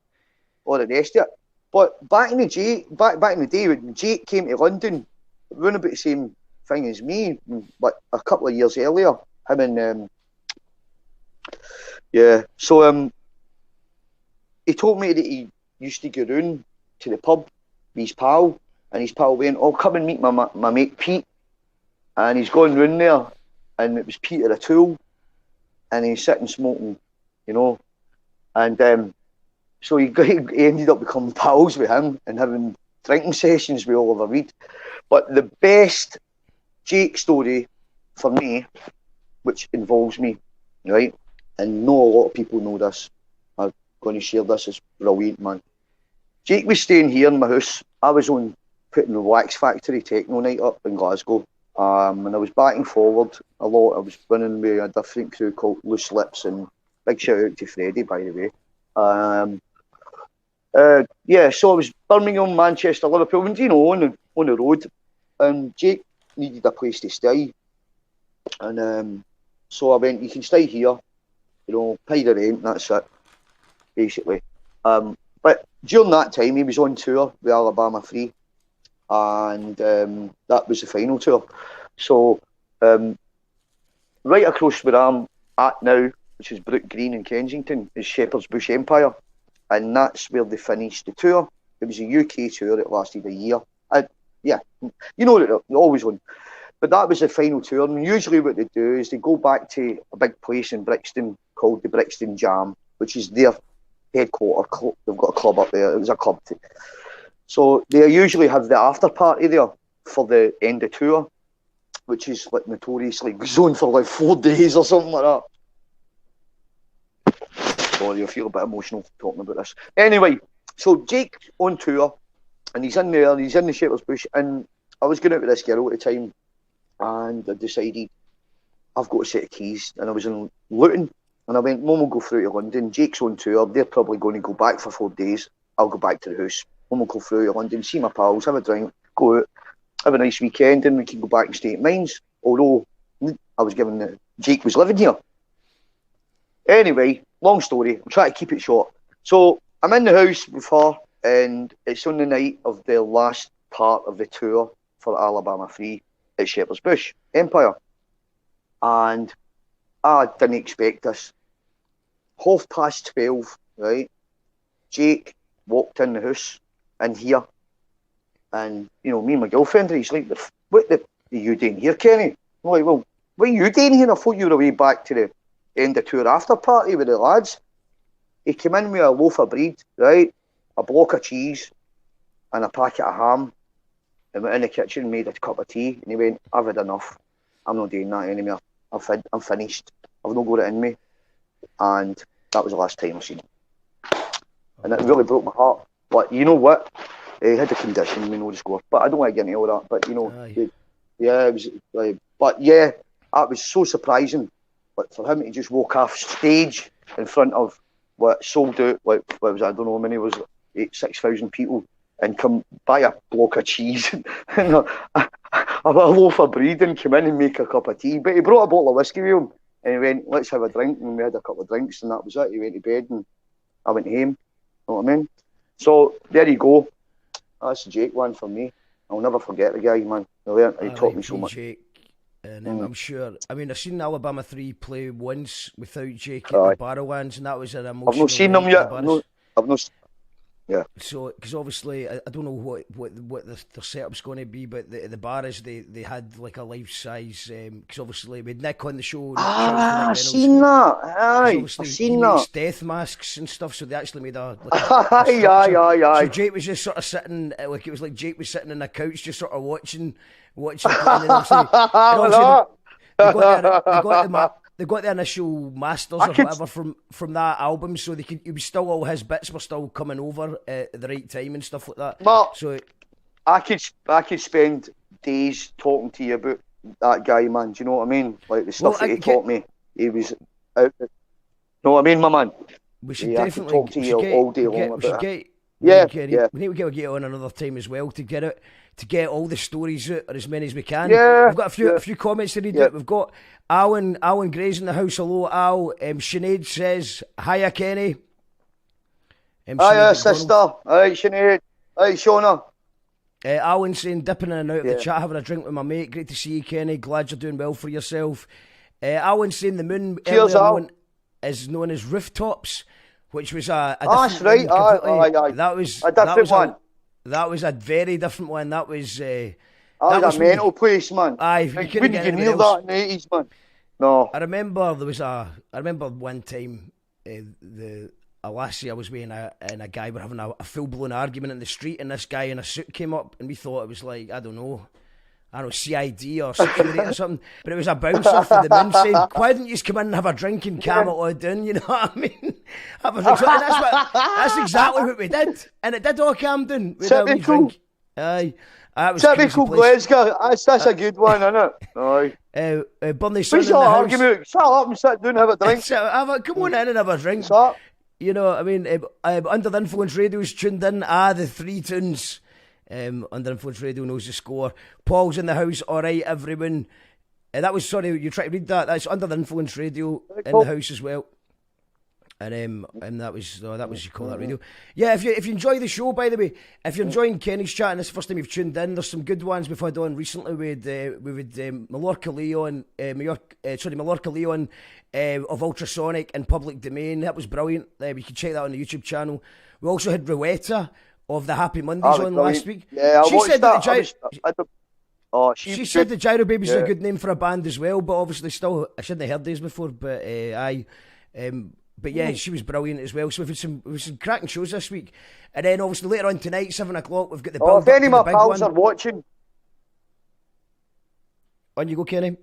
all the rest of it. But back in the day when Jake came to London, around about the same thing as me, but a couple of years earlier, him and So he told me that he used to go round to the pub with his pal, and his pal went, "Oh, come and meet my mate Pete," and he's gone round there, and it was Peter O'Toole, and he's sitting smoking, you know, and so he ended up becoming pals with him and having drinking sessions with Oliver Reed. But the best Jake story for me, which involves me, right, and not a lot of people know this, I'm going to share this, it's brilliant, man. Jake was staying here in my house. I was on putting the Wax Factory Techno night up in Glasgow, and I was back and forward a lot. I was running with a different crew called Loose Lips, and big shout out to Freddie, by the way. So I was Birmingham, Manchester, Liverpool, and on the road, and Jake needed a place to stay, and so I went, "You can stay here, you know, pay the rent, that's it," basically. But during that time, he was on tour with Alabama 3, and that was the final tour. So right across where I'm at now, which is Brook Green in Kensington, is Shepherd's Bush Empire, and that's where they finished the tour. It was a UK tour, it lasted a year. You know that they're always on. But that was the final tour, and usually what they do is they go back to a big place in Brixton called the Brixton Jam, which is their headquarter. They've got a club up there. It was a club. So they usually have the after party there for the end of tour, which is like notoriously goes on for like 4 days or something like that. Sorry, I feel a bit emotional talking about this. Anyway, so Jake's on tour, and he's in there, and he's in the Shepherd's Bush, and I was going out with this girl at the time, and I decided I've got a set of keys, and I was in Luton, and I went, "Mum will go through to London, Jake's on tour, they're probably going to go back for 4 days, I'll go back to the house. Mum will go through to London, see my pals, have a drink, go out, have a nice weekend, and we can go back and stay at mine's," although I was given that Jake was living here. Anyway, long story, I'm trying to keep it short. So I'm in the house with her, and it's on the night of the last part of the tour for Alabama 3 at Shepherd's Bush Empire, and I didn't expect this. 12:30, right? Jake walked in the house in here, and you know, me and my girlfriend, he's like, "What the are you doing here, Kenny?" I'm like, "Well, what are you doing here? I thought you were away back to the end of tour after party with the lads." He came in with a loaf of bread, right, a block of cheese, and a packet of ham, and went in the kitchen, made a cup of tea, and he went, "I've had enough. I'm not doing that anymore. I'm finished. I've not got it in me." And that was the last time I seen him. And it really broke my heart. But you know what? He had a condition, we know the score. But I don't want to get into all that. But you know, it was like, but yeah, that was so surprising. But for him to just walk off stage in front of what sold out, like what was, I don't know how many, was 6,000 people, and come buy a block of cheese and a loaf of bread and come in and make a cup of tea. But he brought a bottle of whiskey with him, and he went, "Let's have a drink," and we had a couple of drinks, and that was it. He went to bed, and I went home. You know what I mean? So there you go. That's the Jake one for me. I'll never forget the guy, man. He taught me so much. Jake. And I'm sure, I mean, I've seen Alabama 3 play once without Jake at the Barrowlands, and that was an emotional. I've not seen them yet. I've not. Yeah. So, because obviously, I don't know what their setup's going to be, but the bars, they had like a life size. Because obviously, with Nick on the show. I've seen that. Aye, I've seen that. Makes death masks and stuff, so they actually made a. Aye. So Jake was just sort of sitting, like it was like Jake was sitting on a couch, just sort of watching. And obviously they got the initial masters or whatever from that album, so they could. It was still all his bits were still coming over at the right time and stuff like that. Well, so I could spend days talking to you about that guy, man. Do you know what I mean? Like the stuff that he taught me. He was out. Know what I mean, my man? We should definitely talk to you all day long about it. We need to get on another time as well to get all the stories out, or as many as we can. Yeah, we've got a few comments to read out. We've got Alan Gray's in the house. Hello, Al. Sinead says, "Hiya, Kenny." Hiya, sister. Hi, Sinead. Hi, Shona. Alan saying, "Dipping in and out of the chat, having a drink with my mate. Great to see you, Kenny. Glad you're doing well for yourself." Alan saying the moon Cheers, Al. is known as Rooftops, which was a That's different right. one completely. Aye. That was A different one. That was a very different one. That was That was a mental place, man. Aye, you Like, couldn't wouldn't get you anybody hear else. that in the 80s, man? No. I remember one time a lassie I was with and a guy were having a full blown argument in the street, and this guy in a suit came up, and we thought it was like, I don't know, CID or security or something, but it was a bouncer for the moon saying, why didn't you just come in and have a drink and calm it all down, you know what I mean? Have a drink. And that's exactly what we did, and it did all calm down. We had a wee drink. Aye. That was Typical Glasgow. That's a good one, isn't it? Aye. Burnley Sun in What's the that house. argument? Shut up and sit down and have a drink. Come on in and have a drink. What's that? You know, I mean, Under the Influence Radio's tuned in. The 3 tunes. Under Influence Radio knows the score. Paul's in the house. All right, everyone. That was, sorry, you try to read that. That's Under the Influence Radio in the house as well. And that was you call that radio. Yeah, if you enjoy the show, by the way, if you're enjoying Kenny's chat and this is the first time you've tuned in, there's some good ones we've had on recently with Mallorca Leon, Mallorca Leon of Ultrasonic and Public Domain. That was brilliant. You can check that on the YouTube channel. We also had Rowetta of the Happy Mondays on last week. Yeah, she said that she said the Gyro Babies is a good name for a band as well, but obviously still I shouldn't have heard these before. But But yeah, she was brilliant as well. So we've had some cracking shows this week. And then obviously later on tonight, 7 o'clock, we've got the build if any of up my to the big pals one. are watching. On you go, Kenny.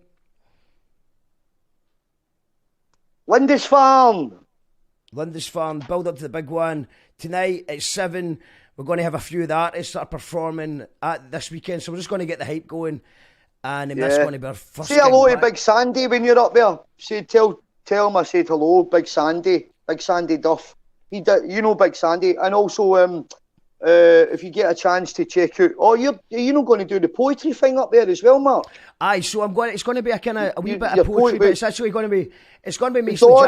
Lindisfarne, build up to the big one. Tonight at 7, we're going to have a few of the artists that are performing at this weekend. So we're just going to get the hype going. And that's going to be our first. Say hello to back. Big Sandy when you're up there. Tell him I said hello, Big Sandy Duff. You know Big Sandy, and also if you get a chance to check out, you're not going to do the poetry thing up there as well, Mark. Aye, so it's going to be a wee bit your of poetry, but it's actually going to be mostly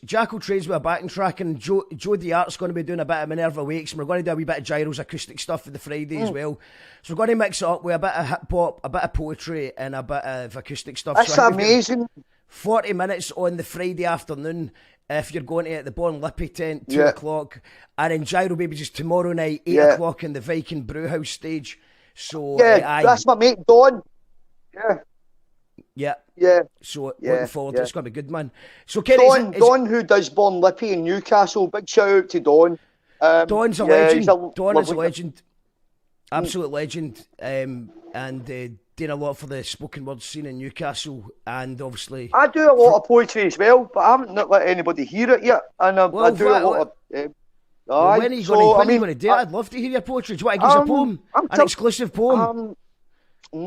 Jackal Trades with a backing track, and Joe DeArt's going to be doing a bit of Minerva Wakes, and we're going to do a wee bit of Gyro's acoustic stuff for the Friday as well. So we're going to mix it up with a bit of hip hop, a bit of poetry, and a bit of acoustic stuff. That's amazing. 40 minutes on the Friday afternoon if you're going to at the Born Lippy tent, 2 o'clock. And then Gyro Babies is tomorrow night, 8 o'clock in the Viking Brewhouse stage. So that's my mate Don. Yeah. So looking forward to it. It's going to be good, man. So Kenny, Don, who does Born Lippy in Newcastle, big shout out to Don. Don's a legend. Don is a guy. legend. Absolute legend. And doing a lot for the spoken word scene in Newcastle, and obviously I do a lot of poetry as well, but I haven't let anybody hear it yet. And I do a lot of. When are you going to do it? I'd love to hear your poetry. Do you want to give us a poem? An exclusive poem? Do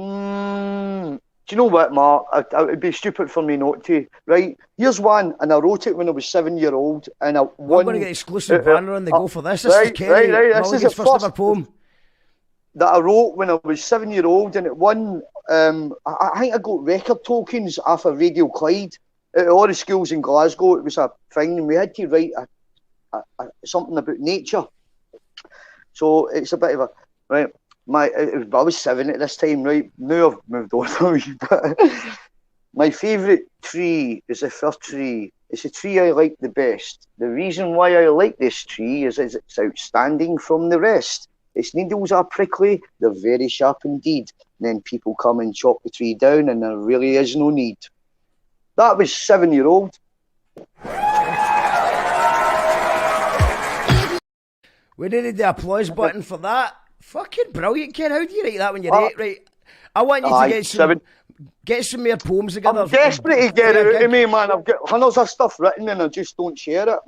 you know what, Mark? It would be stupid for me not to. Right, here's one, and I wrote it when I was 7-year-old, and we're going to get exclusive banner on the go for this. This is Kenny Mulligan's this is first ever poem that I wrote when I was 7-year-old, and it won. I think I got record tokens off of Radio Clyde at all the schools in Glasgow. It was a thing, and we had to write something about nature. So it's a bit of a right. I was 7 at this time, right? Now I've moved on a wee bit. My favourite tree is the fir tree. It's the tree I like the best. The reason why I like this tree is it's outstanding from the rest. Its needles are prickly, they're very sharp indeed. And then people come and chop the tree down, and there really is no need. That was 7-year-old. We needed the applause button for that. Fucking brilliant, Ken. How do you write that when you're 8? Right. I want you to get some more poems together. I'm desperate to get it out of me, man. I've got hundreds of stuff written and I just don't share it.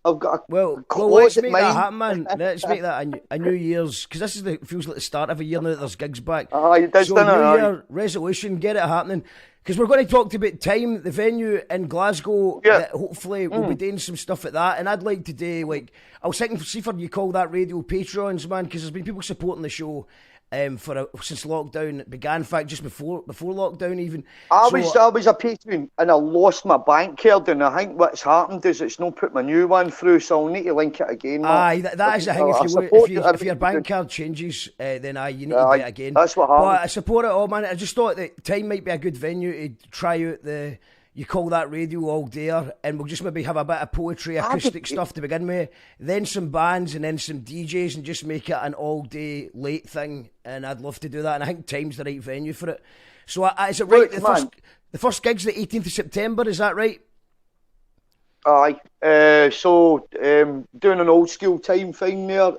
I've got let's make that happen, man. Let's make that a New Year's, because this feels like the start of a year now that there's gigs back. It does, so New Year resolution, get it happening. Because we're going to talk about Time, the venue in Glasgow. Hopefully we'll be doing some stuff at that. And I'd like to do, I was thinking, see if you call that radio Patreons, man, because there's been people supporting the show. since lockdown began. In fact, just before lockdown even. I was a patron and I lost my bank card, and I think what's happened is it's not put my new one through, so I'll need to link it again. Aye, that is the thing. If your bank card changes, then you need to get it again. That's what happened. But I support it all, man. I just thought that time might be a good venue to try out the. You call that radio all day, and we'll just maybe have a bit of poetry, acoustic stuff to begin with, then some bands and then some DJs, and just make it an all day late thing. And I'd love to do that, and I think time's the right venue for it. So is it right? The first gig's the 18th of September, is that right? Aye. Doing an old school time thing there.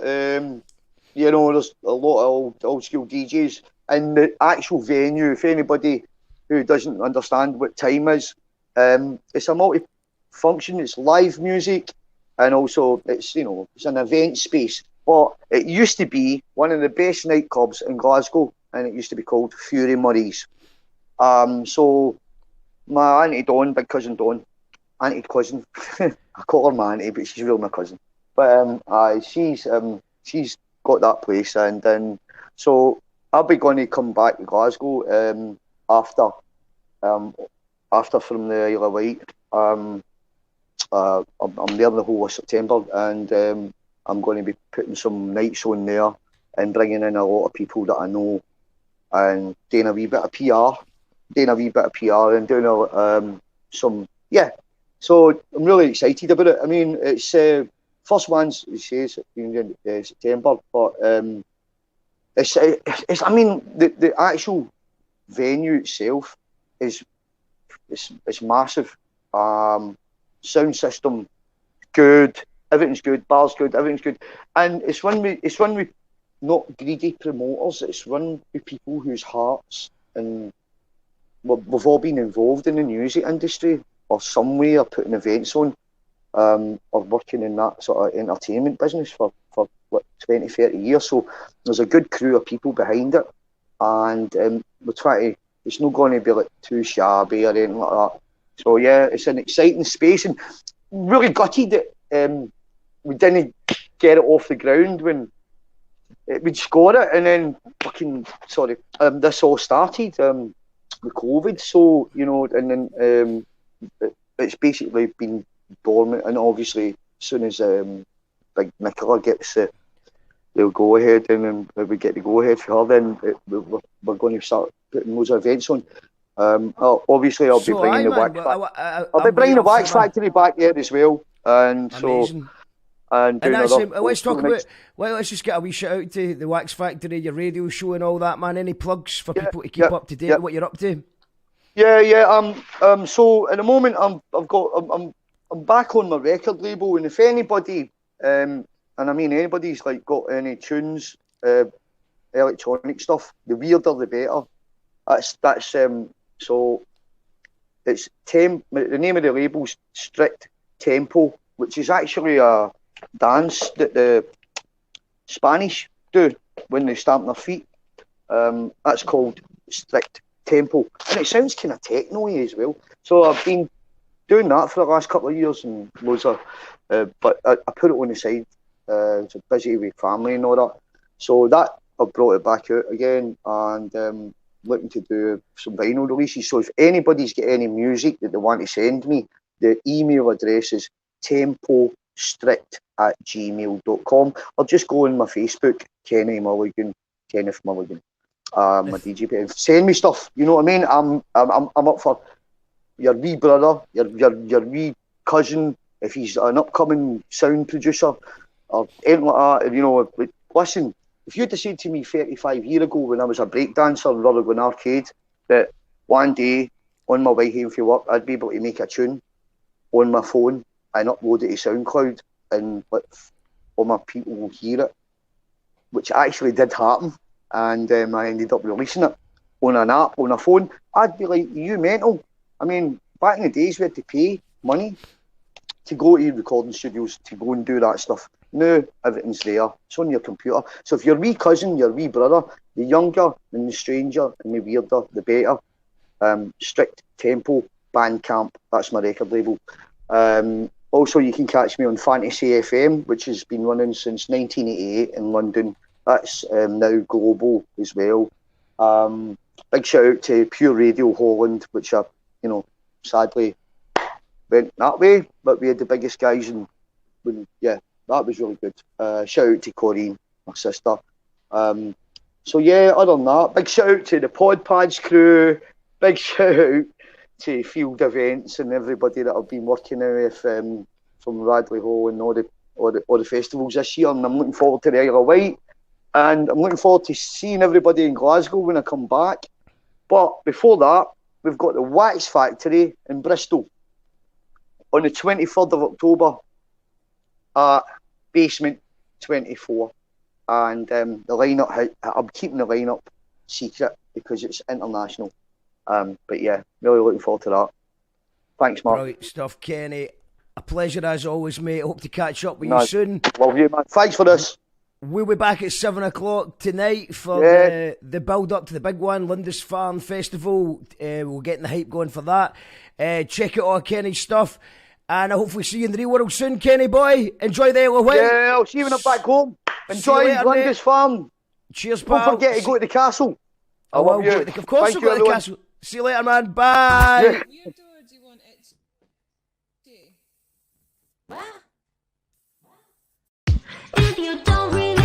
There's a lot of old school DJs, and the actual venue, if anybody who doesn't understand what time is, it's a multi-function. It's live music, and also it's an event space. But it used to be one of the best nightclubs in Glasgow, and it used to be called Fury Murray's. So my auntie Dawn, big cousin Dawn, auntie cousin, I call her my auntie, but she's really my cousin. But she's got that place, and then so I'll be going to come back to Glasgow after from the Isle of Wight. I'm there the whole of September, and I'm going to be putting some nights on there and bringing in a lot of people that I know, and doing a wee bit of PR, and doing some. So I'm really excited about it. I mean, it's first one's it says in September, but it's I mean the actual venue itself is massive. Sound system good, everything's good, bars good, everything's good, and it's run with not greedy promoters. It's run with people whose hearts, and we've all been involved in the music industry or some way, or putting events on, or working in that sort of entertainment business for 20, 30 years. So there's a good crew of people behind it, and we're trying to. It's not going to be like too shabby or anything like that. So yeah, it's an exciting space, and really gutted that we didn't get it off the ground when we'd scored it, and then this all started with COVID. So and then it's basically been dormant, and obviously as soon as Big Nicola gets they'll go ahead, and then if we get the go ahead for her, then we're going to start putting loads of events on. Obviously, I'll be bringing the Wax Factory. I'll be bringing the Wax Factory back there as well, and amazing. And that's let's talk about. Well, let's just get a wee shout out to the Wax Factory, your radio show, and all that, man. Any plugs for people to keep up to date with what you're up to? So at the moment, I'm back on my record label, and if anybody, and I mean anybody's like got any tunes, electronic stuff, the weirder the better. That's so it's the name of the label's Strict Tempo, which is actually a dance that the Spanish do when they stamp their feet. That's called Strict Tempo, and it sounds kind of techno-y as well. So I've been doing that for the last couple of years, and loads of but I put it on the side. It's busy with family and all that, so that I've brought it back out again, and looking to do some vinyl releases. So if anybody's got any music that they want to send me, the email address is tempostrict@gmail.com, or just go on my Facebook, Kenneth Mulligan, my DJ page. Send me stuff. You know what I mean? I'm up for your wee brother, your wee cousin, if he's an upcoming sound producer or anything like that. Listen, if you'd have said to me 35 years ago when I was a breakdancer in Rutherglen Arcade that one day on my way home from work I'd be able to make a tune on my phone and upload it to SoundCloud and let all my people hear it, which actually did happen, and I ended up releasing it on an app on a phone, I'd be like, you mental? I mean, back in the days we had to pay money to go to recording studios to go and do that stuff. Now everything's there. It's on your computer. So if your wee cousin, your wee brother, the younger and the stranger and the weirder, the better. Strict Tempo Bandcamp. That's my record label. Also, you can catch me on Fantasy FM, which has been running since 1988 in London, That's now global as well. Big shout out to Pure Radio Holland, which are, sadly went that way, but we had the biggest guys, and that was really good. Shout out to Corrine, my sister. So yeah, other than that, big shout out to the Pod Pads crew. Big shout out to Field Events and everybody that have been working with from Radley Hall and all the festivals this year. And I'm looking forward to the Isle of Wight, and I'm looking forward to seeing everybody in Glasgow when I come back. But before that, we've got the Wax Factory in Bristol on the 23rd of October at Basement 24. And the lineup, I'm keeping the lineup secret because it's international. But yeah, really looking forward to that. Thanks, Mark. Brilliant stuff, Kenny. A pleasure as always, mate. Hope to catch up with you soon. Love you, man. Thanks for this. We'll be back at 7 o'clock tonight for the build up to the big one, Lindisfarne Festival. We're getting the hype going for that. Check out all Kenny's stuff, and I hopefully see you in the real world soon, Kenny boy. Enjoy the Isle of Wight. Yeah, I'll see you when I'm back home. Enjoy Lindisfarne. Cheers, pal. Don't forget to go to the castle. I love you. Of course, we'll go to the castle. See you later, man. Bye. Yeah. If you don't really